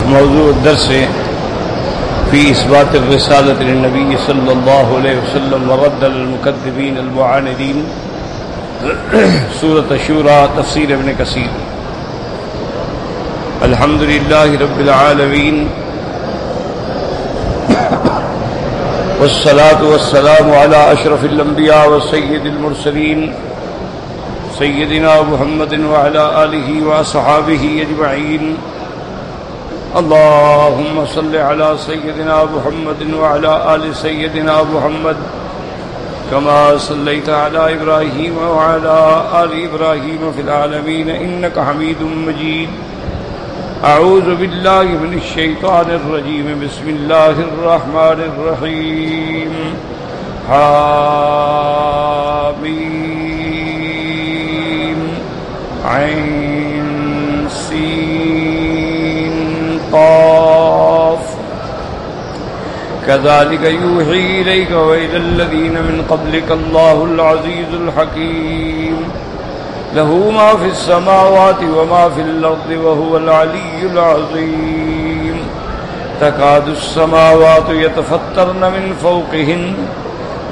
موضوع الدرس في إثبات الرسالة للنبي صلى الله عليه وسلم ورد للمكذبين المعاندين سورة الشورى تفسير ابن كثير. الحمد لله رب العالمين والصلاة والسلام على أشرف الأنبياء وسيد المرسلين سيدنا محمد وعلى آله وأصحابه أجمعين. اللهم صل على سيدنا محمد وعلى آل سيدنا محمد كما صليت على إبراهيم وعلى آل إبراهيم في العالمين إنك حميد مجيد. أعوذ بالله من الشيطان الرجيم. بسم الله الرحمن الرحيم. حاميم عين سين قاف كذلك يوحي إليك وإلى الذين من قبلك الله العزيز الحكيم له ما في السماوات وما في الأرض وهو العلي العظيم. تكاد السماوات يتفطرن من فوقهن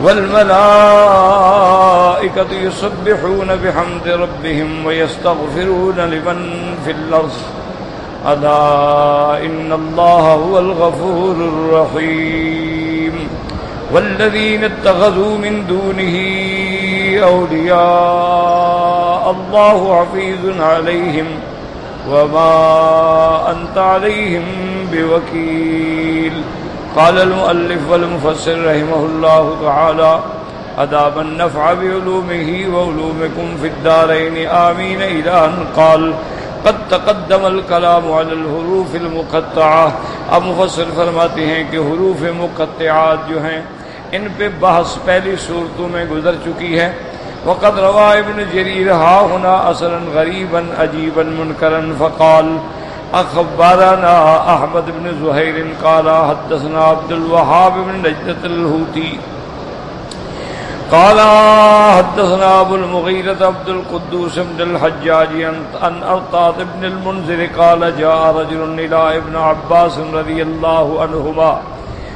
والملائكة يسبحون بحمد ربهم ويستغفرون لمن في الأرض ألا إن الله هو الغفور الرحيم. والذين اتخذوا من دونه أولياء الله حفيظ عليهم وما أنت عليهم بوكيل. قال المؤلف والمفسر رحمه الله تعالى أدام النفع بعلومه وعلومكم في الدارين آمين إلى أن قال قد تقدم الکلام علی الحروف المقطعہ. اب مفسر فرماتے ہیں کہ حروف مقطعات جو ہیں ان پہ بحث پہلی صورتوں میں گزر چکی ہے. وقد روى ابن جریر ها هنا اثرا غریبا عجیبا منکرا فقال اخبرنا احمد بن زہیر قال حدثنا عبد الوهاب بن نجدة الحوتی قال حدثنا ابو المغيرة عبد القدوس بن الحجاج عن ارطاط بن المنذر قال جاء رجل الى ابن عباس رضي الله عنهما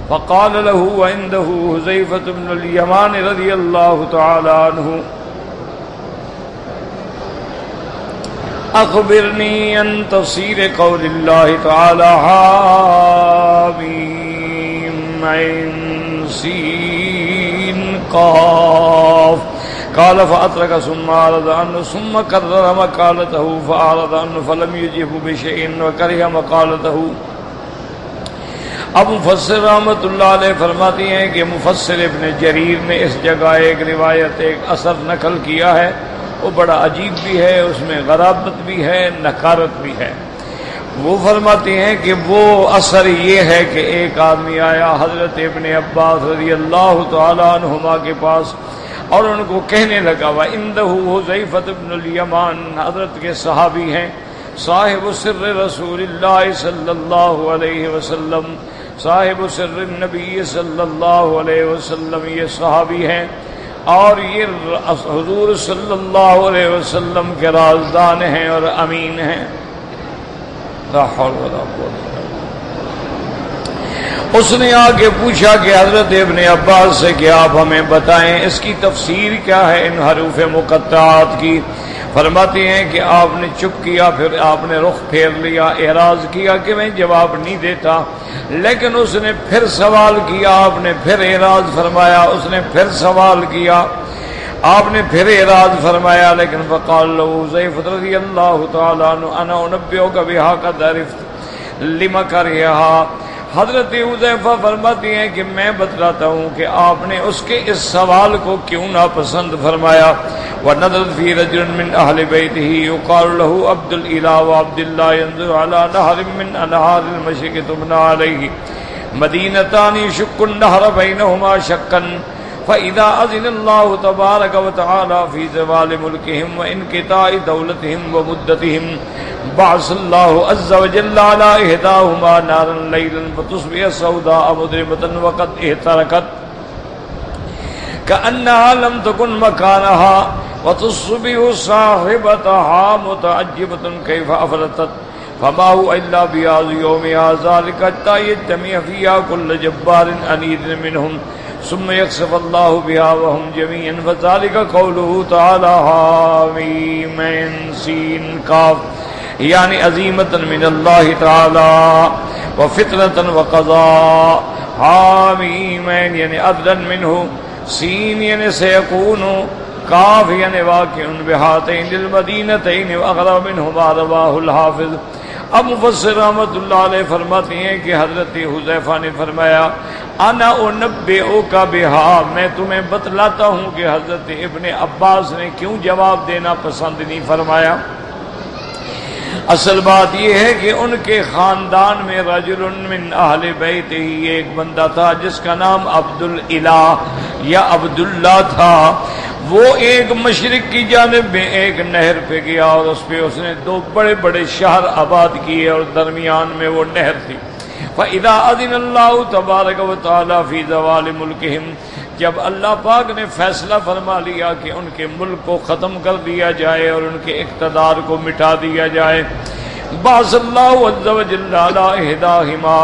فقال له وعنده حذيفة بن اليمان رضي الله تعالى عنه اخبرني عن تفسير قول الله تعالى حاميم عين سين قاف قال فأترك ثم أعرض عنه ثم كرر مقالته فأعرض عنه فلم يجب بشيء وكره مقالته. اب مفسر رحمت اللہ علیہ فرماتی ہیں کہ مفسر ابن جریر نے اس جگہ ایک روایت ایک اثر نقل کیا ہے، وہ بڑا عجیب بھی ہے، اس میں غرابت بھی ہے، نکارت بھی ہے. وہ فرماتی ہیں کہ وہ اثر یہ ہے کہ ایک آدمی آیا حضرت ابن عباس رضی اللہ تعالی عنہما کے پاس اور ان کو کہنے لگا وَعِنْدَهُ حذیفۃ بن الیمان، حضرت کے صحابی ہیں، صاحب سر رسول اللہ صلی اللہ علیہ وسلم، صاحب سر النبی صلی اللہ علیہ وسلم، یہ صحابی ہیں اور یہ حضور صلی اللہ علیہ وسلم کے رازدان ہیں اور امین ہیں. لا حول ولا قوت. اس نے آگے پوچھا کہ حضرت ابن عباس سے کہ آپ ہمیں بتائیں اس کی تفسیر کیا ہے ان حروف مقطعات کی. فرماتے ہیں کہ آپ نے چپ کیا، پھر آپ نے رخ پھیر لیا، اعراض کیا کہ میں جواب نہیں دیتا، لیکن اس نے پھر سوال کیا، آپ نے پھر اعراض فرمایا، اس نے پھر سوال کیا، آپ نے پھر اعراض فرمایا، لیکن فقال له حذیفہ رضی اللہ تعالی عنہ انا انبئک بها قد عرفت لما کرہا. حضرت حذیفہ فرماتی ہیں کہ میں بتلاتا ہوں کہ آپ نے اس کے اس سوال کو کیوں ناپسند فرمایا. وَنَظَرَ فِي رَجُلٍ مِّنْ أَهْلِ بَيْتِهِ يُقَالُ لَهُ عَبْدُ الْإِلَٰهِ وَعَبْدُ اللَّهِ يَنظُرُ عَلَىٰ نَهْرٍ مِّنْ أَنْهَارِ الْمَشْرِقِ تُبْنَىٰ عَلَيْهِ مَدِينَتَانِ يَشُقُّ النَّهْرَ بَيْنَهُمَا شَقًّا فَإِذَا أَذِنَ اللَّهُ تَبَارَكَ وَتَعَالَىٰ فِي زَوَالِ مُلْكِهِمْ وَانْقِطَاعِ دَوْلَتِهِمْ وَمُدَّتِهِمْ بعث الله عز وجل على إحداهما نارا ليلا فتصبح سوداء مظلمة وقد احترقت كأنها لم تكن مكانها وتصبح صاحبتها متعجبة كيف أفلتت فما هو الا بهذا اليوم ذلك حتى يجتمع فيها كل جبار عنيد منهم ثم يخسف الله بها وهم جميعا فذلك قوله تعالى حامیم سین کاف یعنی عظیمۃ من اللہ تعالی وفطرۃ وقضاء حامیم یعنی عدلا منہ سین یعنی سیکون کاف یعنی واقع بہاتین للمدینتین واغرب منہما رواہ الحافظ۔ اب مفسر رحمۃ اللہ علیہ فرماتے ہیں کہ حضرت حذیفہ نے فرمایا انا انبئک بہا، میں تمہیں بتلاتا ہوں کہ حضرت ابن عباس نے کیوں جواب دینا پسند نہیں فرمایا۔ اصل بات یہ ہے کہ ان کے خاندان میں رجل من اہل بیت ہی ایک بندہ تھا جس کا نام عبداللہ یا عبداللہ تھا۔ وہ ایک مشرق کی جانب میں ایک نہر پہ گیا اور اس پہ اس نے دو بڑے بڑے شہر آباد کیے اور درمیان میں وہ نہر تھی۔ فَإِذَا أَذِنَ اللَّهُ تَبَارَكَ وَتَعَالَى فِي زَوَالِ مُلْكِهِمْ، جب اللہ پاک نے فیصلہ فرما لیا کہ ان کے ملک کو ختم کر دیا جائے اور ان کے اقتدار کو مٹا دیا جائے، بعث اللہ عز وجل علی احداہما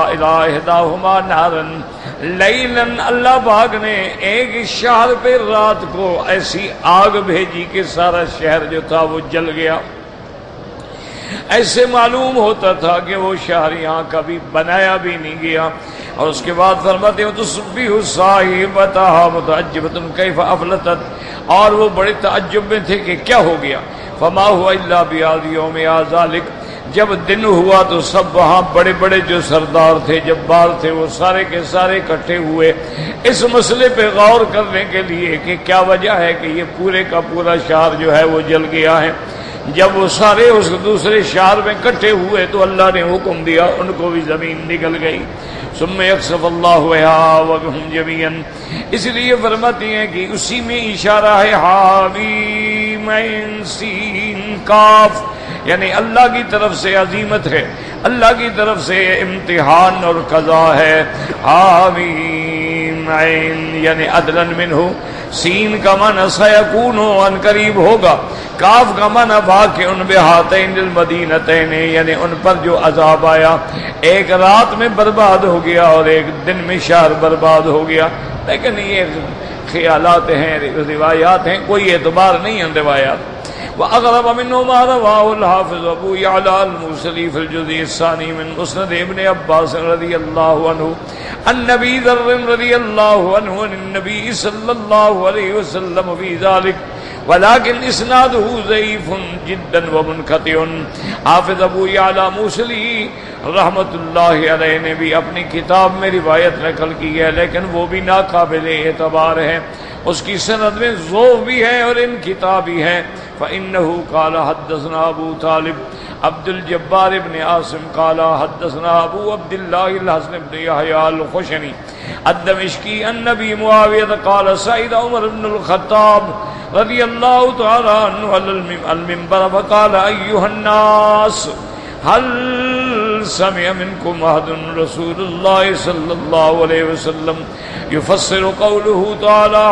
نارا لیلا، اللہ پاک نے ایک شہر پہ رات کو ایسی آگ بھیجی کہ سارا شہر جو تھا وہ جل گیا۔ ایسے معلوم ہوتا تھا کہ وہ شہر یہاں کبھی بنایا بھی نہیں گیا۔ اور اس کے بعد فرماتے ہیں تصبح صاحبتها متعجبۃ کیف افلتت، اور وہ بڑے تعجب میں تھے کہ کیا ہو گیا۔ فما هو الا بهذا اليوم ذلك، جب دن ہوا تو سب وہاں بڑے بڑے جو سردار تھے جبار تھے وہ سارے کے سارے اکٹھے ہوئے اس مسئلے پہ غور کرنے کے لیے کہ کیا وجہ ہے کہ یہ پورے کا پورا شہر جو ہے وہ جل گیا ہے۔ جب وہ سارے اس دوسرے شہر میں اکٹھے ہوئے تو اللہ نے حکم دیا ان کو بھی زمین نگل گئی۔ ثم یخسف اللہ بها وهم جميعا، اس لیے فرماتی ہیں کہ اسی میں اشارہ ہے حامیم سین کاف، یعنی اللہ کی طرف سے عظیمت ہے، اللہ کی طرف سے امتحان اور قضا ہے۔ حامیم عین یعنی عدلا منہ، سین کا معنی سیکون ان قریب ہوگا، کاف کا معنی واقع بہاتین المدینتین یعنی ان پر جو عذاب آیا، ایک رات میں برباد ہو گیا اور ایک دن میں شہر برباد ہو گیا۔ لیکن یہ خیالات ہیں، روایات ہیں، کوئی اعتبار نہیں ان روایات۔ وأغرب منه ما رواه الحافظ أبو يعلى الموصلي في الجزء الثاني من مسند ابن عباس رضي الله عنه عن أبي ذر رضي الله عنه عن النبي صلى الله عليه وسلم في ذلك، ولكن اسناده ضعيف جدا ومنقطع۔ حافظ ابو یعلا موصلی رحمت اللہ علیہ نے بھی اپنی کتاب میں روایت نقل کی ہے، لیکن وہ بھی ناقابل اعتبار ہے، اس کی سند میں ضعف بھی ہے اور انقطاع بھی ہے۔ فإنه قال حدثنا ابو طالب عبد الجبار بن عاصم قال حدثنا ابو عبد الله الحسن بن يحيى الخشني الدمشقي عن ابي معاويه قال سعيد عمر بن الخطاب رضي الله تعالى عنه على المنبر فقال ايها الناس هل سمع منكم احد رسول الله صلى الله عليه وسلم يفسر قوله تعالى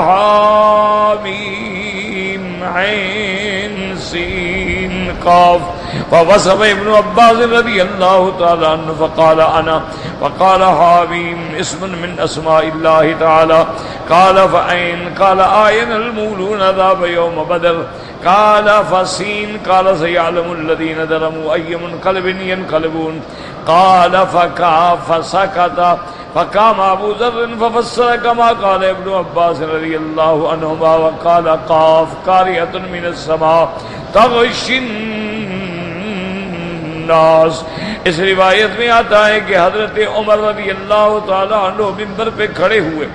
حامیم عین سین قاف، فوصف ابن عباس رضی اللہ تعالی عنہ فقال انا، وقال حامیم اسم من اسماء اللہ تعالی، قال فعین، قال آین المولون ذاب یوم بدر، قال فسین، قال سيعلم الذين ظلموا أي منقلب ينقلبون، قال فسكت، فقام ابو ذر ففسر كما قال ابن عباس رضی اللہ عنہما، وقال قاف قاریۃ من السماء تغشی الناس۔ اس روایت میں آتا ہے کہ حضرت عمر رضی اللہ تعالی عنہ منبر پہ کھڑے ہوئے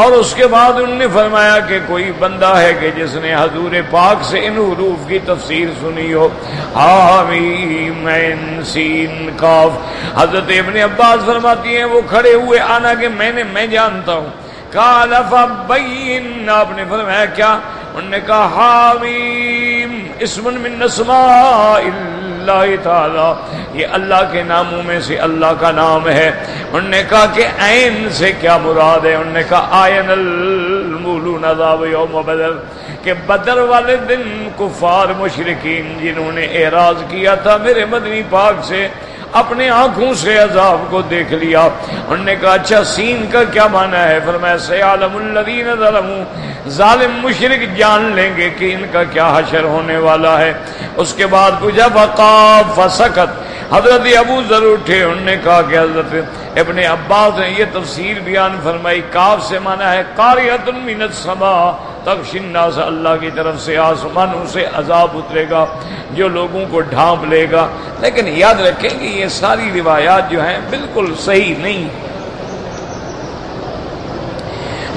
اور اس کے بعد انہوں نے فرمایا کہ کوئی بندہ ہے کہ جس نے حضور پاک سے ان حروف کی تفسیر سنی ہو، حامیم عین سین قاف۔ حضرت ابن عباس فرماتی ہیں وہ کھڑے ہوئے، آنا کہ میں جانتا ہوں۔ قال فبین، آپ نے فرمایا کیا؟ انہوں نے کہا حامیم اسم من اسماء اللہ تعالی، یہ اللہ کے ناموں میں سے اللہ کا نام ہے۔ انہوں نے کہا کہ عین سے کیا مراد ہے؟ انہوں نے کہا آین المولون ذاب یوم بدر، کہ بدر والے دن کفار مشرکین جنہوں نے اعراض کیا تھا میرے مدنی پاک سے، اپنے آنکھوں سے عذاب کو دیکھ لیا. انہوں نے کہا اچھا سین کا کیا معنی ہے؟ فرمایا سیعلم الذین ظلموا، ظالم مشرک جان لیں گے کہ ان کا کیا حشر ہونے والا ہے. اس کے بعد پوچھا فقام فسکت، حضرت ابو ذر اٹھے. انہوں نے کہا کہ حضرت ابن عباس نے یہ تفسیر بیان فرمائی، کاف سے معنی ہے قاریۃ من السماء تغشی الناس، اللہ کی طرف سے آسمانوں سے عذاب اترے گا جو لوگوں کو ڈھانپ لے گا. لیکن یاد رکھیں کہ یہ ساری روایات جو ہیں بالکل صحیح نہیں.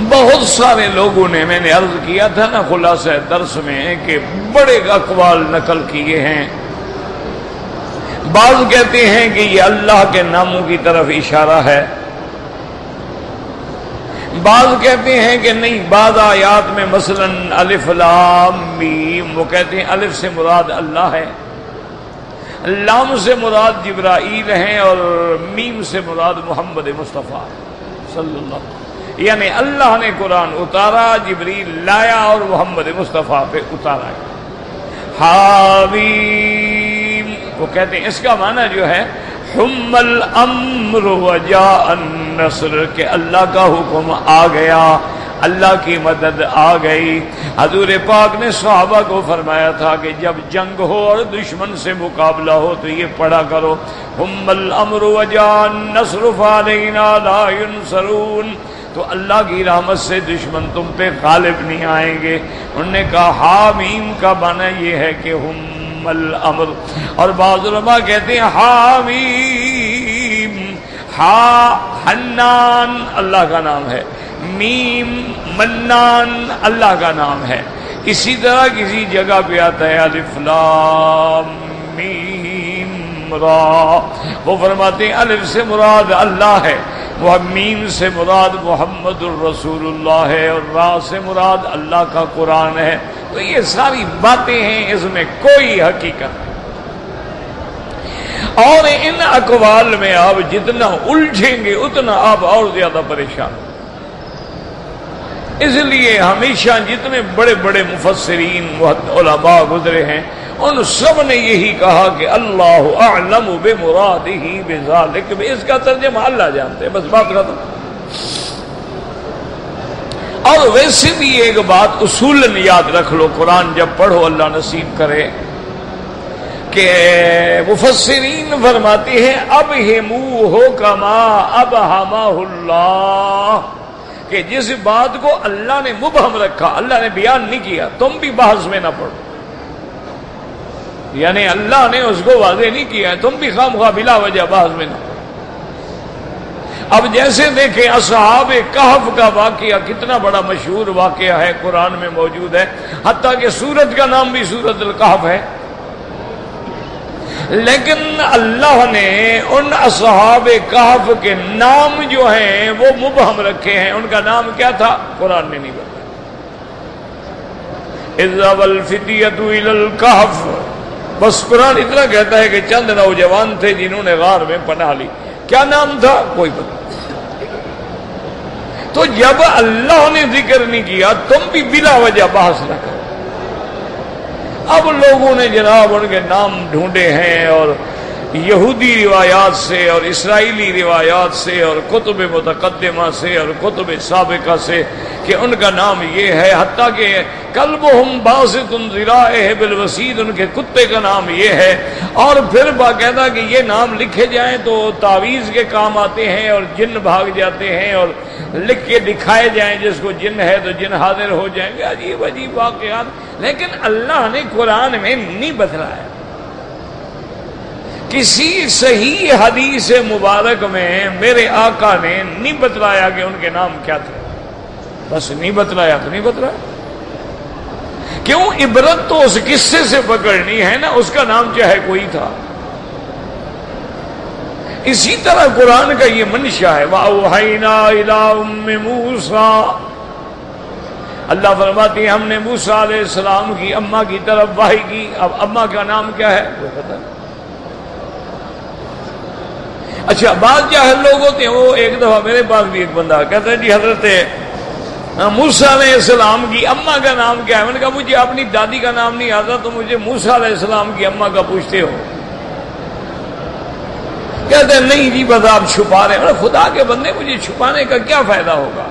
بہت سارے لوگوں نے، میں نے عرض کیا تھا نا خلاصہ درس میں، کہ بڑے اقوال نقل کیے ہیں. بعض کہتے ہیں کہ یہ اللہ کے ناموں کی طرف اشارہ ہے، بعض کہتے ہیں کہ نہیں. بعض آیات میں مثلا الف لام میم، وہ کہتے ہیں الف سے مراد اللہ ہے، لام سے مراد جبرائیل ہیں، اور میم سے مراد محمد مصطفیٰ صلی اللہ علیہ وسلم. یعنی اللہ نے قرآن اتارا، جبریل لایا اور محمد مصطفیٰ پہ اتارا. حامیم وہ کہتے ہیں اس کا معنی جو ہے حم الامر وجاء النصر، کہ اللہ کا حکم آ گیا، اللہ کی مدد آ گئی. حضور پاک نے صحابہ کو فرمایا تھا کہ جب جنگ ہو اور دشمن سے مقابلہ ہو تو یہ پڑھا کرو حم الامر وجاء النصر فعلينا لا ينصرون، تو اللہ کی رحمت سے دشمن تم پہ غالب نہیں آئیں گے. انہوں نے کہا حامیم کا معنی یہ ہے کہ ہم الامر. اور بعض علماء کہتے ہیں حامیم، ہا حنان اللہ کا نام ہے، میم منان اللہ کا نام ہے. اسی طرح کسی جگہ پہ آتا ہے الف لام میم را، وہ فرماتے ہیں الف سے مراد اللہ ہے، وہ میم سے مراد محمد الرسول اللہ ہے، اور را سے مراد اللہ کا قرآن ہے. تو یہ ساری باتیں ہیں، اس میں کوئی حقیقت نہیں. اور ان اقوال میں آپ جتنا الجھیں گے اتنا آپ اور زیادہ پریشان. اس لیے ہمیشہ جتنے بڑے بڑے مفسرین علماء گزرے ہیں ان سب نے یہی کہا کہ اللہ اعلم بمرادہ بذالک، اس کا ترجمہ اللہ جانتے ہیں، بس بات ختم. اور ویسے بھی ایک بات اصولاً یاد رکھ لو، قرآن جب پڑھو اللہ نصیب کرے، کہ مفسرین فرماتے ہیں ابہموہ کما ابہمہ اللہ، کہ جس بات کو اللہ نے مبہم رکھا، اللہ نے بیان نہیں کیا، تم بھی بحث میں نہ پڑھو. یعنی اللہ نے اس کو واضح نہیں کیا، تم بھی خواہ بلا وجہ بحث میں نہ پڑھو. اب جیسے دیکھیں اصحاب کہف کا واقعہ کتنا بڑا مشہور واقعہ ہے، قرآن میں موجود ہے، حتیٰ کہ سورت کا نام بھی سورت الکہف ہے. لیکن اللہ نے ان اصحاب کہف کے نام جو ہیں وہ مبہم رکھے ہیں. ان کا نام کیا تھا قرآن نے نہیں بتایا. اذ ابى الفتية الى الكهف، بس قرآن اتنا کہتا ہے کہ چند نوجوان تھے جنہوں نے غار میں پناہ لی. کیا نام تھا کوئی پتہ. تو جب اللہ نے ذکر نہیں کیا تم بھی بلا وجہ بحث نہ کرو. اب لوگوں نے جناب ان کے نام ڈھونڈے ہیں، اور یہودی روایات سے اور اسرائیلی روایات سے اور کتب متقدمہ سے اور کتب سابقہ سے کہ ان کا نام یہ ہے، حتیٰ کہ کلبہم باسط ذراعہ بالوسید، ان کے کتے کا نام یہ ہے. اور پھر باقاعدہ کہ یہ نام لکھے جائیں تو تعویذ کے کام آتے ہیں اور جن بھاگ جاتے ہیں، اور لکھ کے دکھائے جائیں جس کو جن ہے تو جن حاضر ہو جائیں گے. عجیب عجیب واقعات. لیکن اللہ نے قرآن میں نہیں بتلایا. کسی صحیح حدیث مبارک میں میرے آقا نے نہیں بتلایا کہ ان کے نام کیا تھے. بس نہیں بتلایا تو نہیں بتلایا. کیوں؟ عبرت تو اس قصے سے پکڑنی ہے نا، اس کا نام چاہے کوئی تھا. اسی طرح قرآن کا یہ منشا ہے. وَأَوْحَيْنَا إِلَىٰ أُمِّ مُوسَىٰ، اللہ فرماتی ہے ہم نے موسیٰ علیہ السلام کی اماں کی طرف وحی کی. اب اماں کا نام کیا ہے وہ پتہ نہیں. اچھا بعض جاہل لوگ ہوتے ہیں، وہ ایک دفعہ میرے پاس بھی ایک بندہ کہتا ہے جی حضرت موسیٰ علیہ السلام کی اماں کا نام کیا ہے؟ میں نے کہا مجھے اپنی دادی کا نام نہیں آتا تو مجھے موسیٰ علیہ السلام کی اماں کا پوچھتے ہو؟ کہتے ہیں نہیں جی بس آپ چھپا رہے ہیں۔ خدا کے بندے مجھے چھپانے کا کیا فائدہ ہوگا؟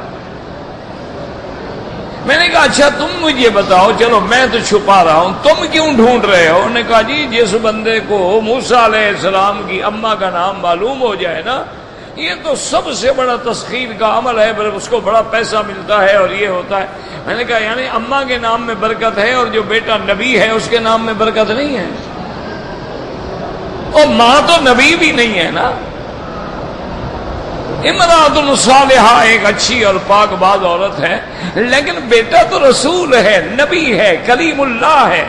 میں نے کہا اچھا تم مجھے بتاؤ، چلو میں تو چھپا رہا ہوں، تم کیوں ڈھونڈ رہے ہو؟ انہوں نے کہا جی جس بندے کو موسیٰ علیہ السلام کی اماں کا نام معلوم ہو جائے نا، یہ تو سب سے بڑا تسخیر کا عمل ہے، اس کو بڑا پیسہ ملتا ہے اور یہ ہوتا ہے۔ میں نے کہا یعنی اماں کے نام میں برکت ہے اور جو بیٹا نبی ہے اس کے نام میں برکت نہیں ہے؟ اور ماں تو نبی بھی نہیں ہے نا۔ امرأۃ صالحہ ایک اچھی اور پاک باز عورت ہے، لیکن بیٹا تو رسول ہے، نبی ہے، کلیم اللہ ہے،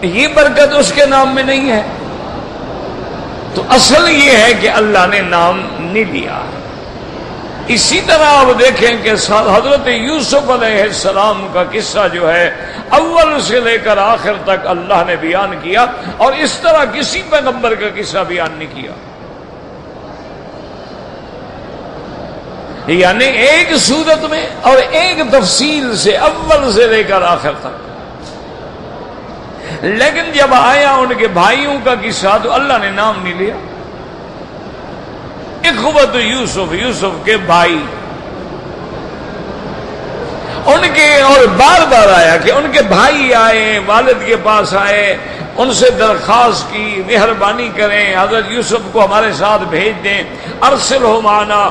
یہ برکت اس کے نام میں نہیں ہے۔ تو اصل یہ ہے کہ اللہ نے نام نہیں لیا۔ اسی طرح آپ دیکھیں کہ حضرت یوسف علیہ السلام کا قصہ جو ہے اول سے لے کر آخر تک اللہ نے بیان کیا، اور اس طرح کسی پیغمبر کا قصہ بیان نہیں کیا۔ یعنی ایک صورت میں اور ایک تفصیل سے اول سے لے کر آخر تک۔ لیکن جب آیا ان کے بھائیوں کا قصہ تو اللہ نے نام نہیں لیا۔ اخوت یوسف، یوسف کے بھائی، ان کے، اور بار بار آیا کہ ان کے بھائی آئے، والد کے پاس آئے، ان سے درخواست کی مہربانی کریں حضرت یوسف کو ہمارے ساتھ بھیج دیں، ارسلہ معنا،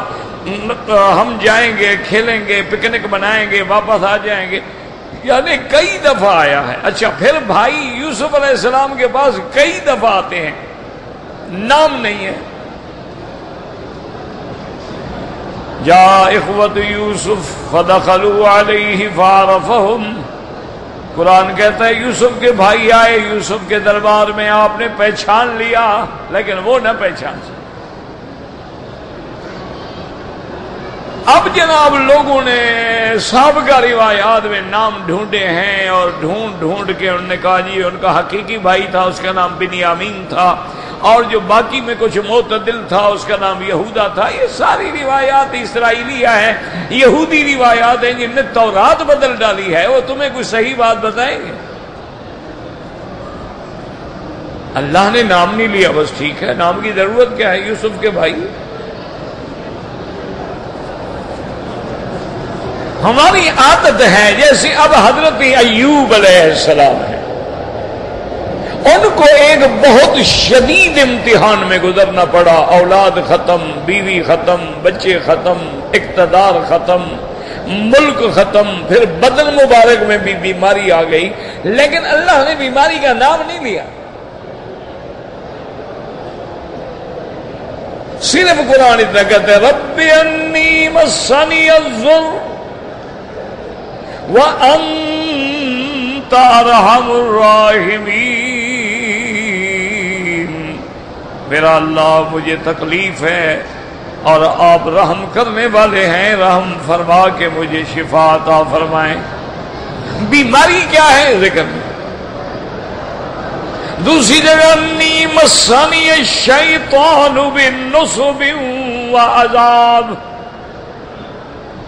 ہم جائیں گے، کھیلیں گے، پکنک منائیں گے، واپس آ جائیں گے۔ یعنی کئی دفعہ آیا ہے۔ اچھا پھر بھائی یوسف علیہ السلام کے پاس کئی دفعہ آتے ہیں، نام نہیں ہے۔ جا اخوت یوسف فدخلوا علیہ فعرفہم، قرآن کہتا ہے یوسف کے بھائی آئے یوسف کے دربار میں، آپ نے پہچان لیا لیکن وہ نہ پہچان سکے۔ اب جناب لوگوں نے سابقہ روایات میں نام ڈھونڈے ہیں، اور ڈھونڈ کے انہوں نے کہا جی ان کا حقیقی بھائی تھا اس کا نام بنیامین تھا، اور جو باقی میں کچھ معتدل تھا اس کا نام یہودا تھا۔ یہ ساری روایات اسرائیلیہ ہیں، یہودی روایات ہیں جن نے تورات بدل ڈالی ہے، وہ تمہیں کوئی صحیح بات بتائیں گے؟ اللہ نے نام نہیں لیا، بس ٹھیک ہے، نام کی ضرورت کیا ہے؟ یوسف کے بھائی۔ ہماری عادت ہے جیسے اب حضرت ایوب علیہ السلام ہے، ان کو ایک بہت شدید امتحان میں گزرنا پڑا، اولاد ختم، بیوی ختم، بچے ختم، اقتدار ختم، ملک ختم، پھر بدن مبارک میں بھی بیماری آ گئی، لیکن اللہ نے بیماری کا نام نہیں لیا۔ صرف قرآن اتنا کہتے ہیں رب انی مسنی الضر وَأَنْتَ أَرْحَمُ الرَّاحِمِينَ، میرا اللہ مجھے تکلیف ہے اور آپ رحم کرنے والے ہیں، رحم فرما کے مجھے شفا عطا فرمائیں۔ بیماری کیا ہے ذکر میں؟ دوسری جگہ انی مسنی الشیطان بنصب وعذاب،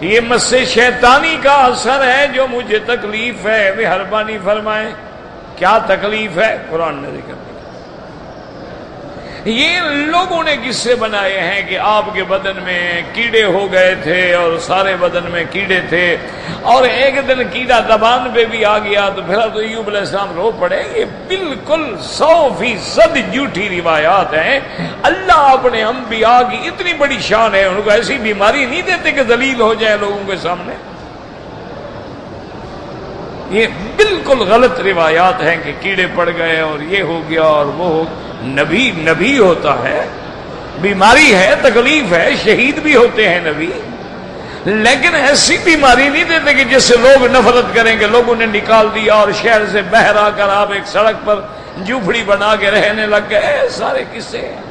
یہ مس شیطانی کا اثر ہے جو مجھے تکلیف ہے، مہربانی فرمائیں۔ کیا تکلیف ہے؟ قرآن نے ذکر کیا۔ یہ لوگوں نے قصے بنائے ہیں کہ آپ کے بدن میں کیڑے ہو گئے تھے اور سارے بدن میں کیڑے تھے، اور ایک دن کیڑا زبان پہ بھی آ گیا تو پھر تو ایوب علیہ السلام رو پڑے۔ یہ بالکل 100% جھوٹی روایات ہیں۔ اللہ اپنے انبیاء کی اتنی بڑی شان ہے، ان کو ایسی بیماری نہیں دیتے کہ ذلیل ہو جائے لوگوں کے سامنے۔ یہ بالکل غلط روایات ہیں کہ کیڑے پڑ گئے اور یہ ہو گیا اور وہ ہو۔ نبی ہوتا ہے، بیماری ہے، تکلیف ہے، شہید بھی ہوتے ہیں نبی، لیکن ایسی بیماری نہیں دیتے کہ جس سے لوگ نفرت کریں کہ لوگوں نے نکال دیا اور شہر سے باہر آ کر آپ ایک سڑک پر جھوپڑی بنا کے رہنے لگ گئے۔ سارے قصے ہیں۔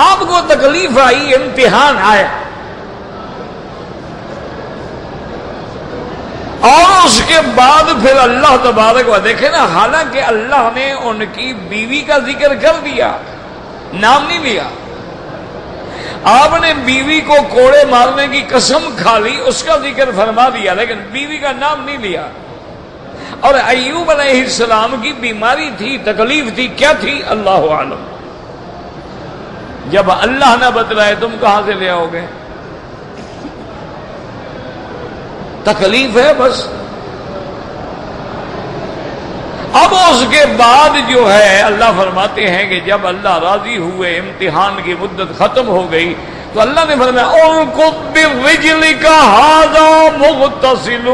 آپ کو تکلیف آئی، امتحان آیا، اور اس کے بعد پھر اللہ تبارک و دیکھیں نا، حالانکہ اللہ نے ان کی بیوی کا ذکر کر دیا، نام نہیں لیا، آپ نے بیوی کو کوڑے مارنے کی قسم کھا لی، اس کا ذکر فرما دیا لیکن بیوی کا نام نہیں لیا۔ اور ایوب علیہ السلام کی بیماری تھی، تکلیف تھی، کیا تھی اللہ عالم۔ جب اللہ نہ بتلائے تم کہاں سے لے آؤ گے؟ تکلیف ہے بس۔ اب اس کے بعد جو ہے اللہ فرماتے ہیں کہ جب اللہ راضی ہوئے، امتحان کی مدت ختم ہو گئی، تو اللہ نے فرمایا ارکض برجلک ھذا مغتسل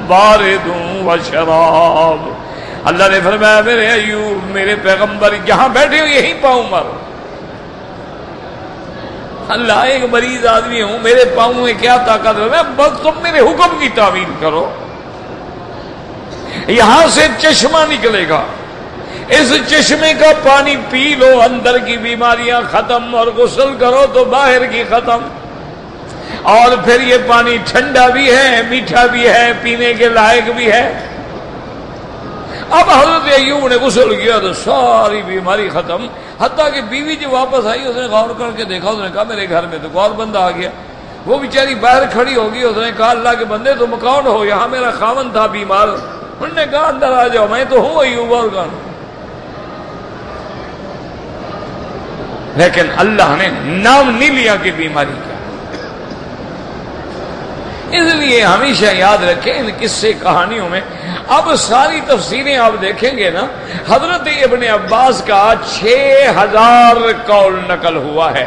بارد وشراب۔ اللہ نے فرمایا میرے ایوب، میرے پیغمبر جہاں بیٹھے ہو یہیں پاؤں مارو۔ اللہ ایک مریض آدمی ہوں، میرے پاؤں میں کیا طاقت ہے؟ بس تم میرے حکم کی تعمیل کرو۔ یہاں سے چشمہ نکلے گا، اس چشمے کا پانی پی لو، اندر کی بیماریاں ختم، اور غسل کرو تو باہر کی ختم۔ اور پھر یہ پانی ٹھنڈا بھی ہے، میٹھا بھی ہے، پینے کے لائق بھی ہے۔ اب حضرت ایوب نے غسل کیا تو ساری بیماری ختم، حتیٰ کہ بیوی جب واپس آئی اس نے غور کر کے دیکھا، اس نے کہا میرے گھر میں تو ایک اور بندہ آ گیا۔ وہ بیچاری باہر کھڑی ہوگی، اس نے کہا اللہ کے بندے تم کون ہو؟ یہاں میرا خاوند تھا بیمار۔ انہوں نے کہا اندر آ جاؤ، میں تو ہوں ایوب اور کون۔ لیکن اللہ نے نام نہیں لیا کہ بیماری کیا۔ اس لیے ہمیشہ یاد رکھیں ان قصے کہانیوں میں، اب ساری تفسیریں آپ دیکھیں گے نا، حضرت ابن عباس کا 6000 قول نقل ہوا ہے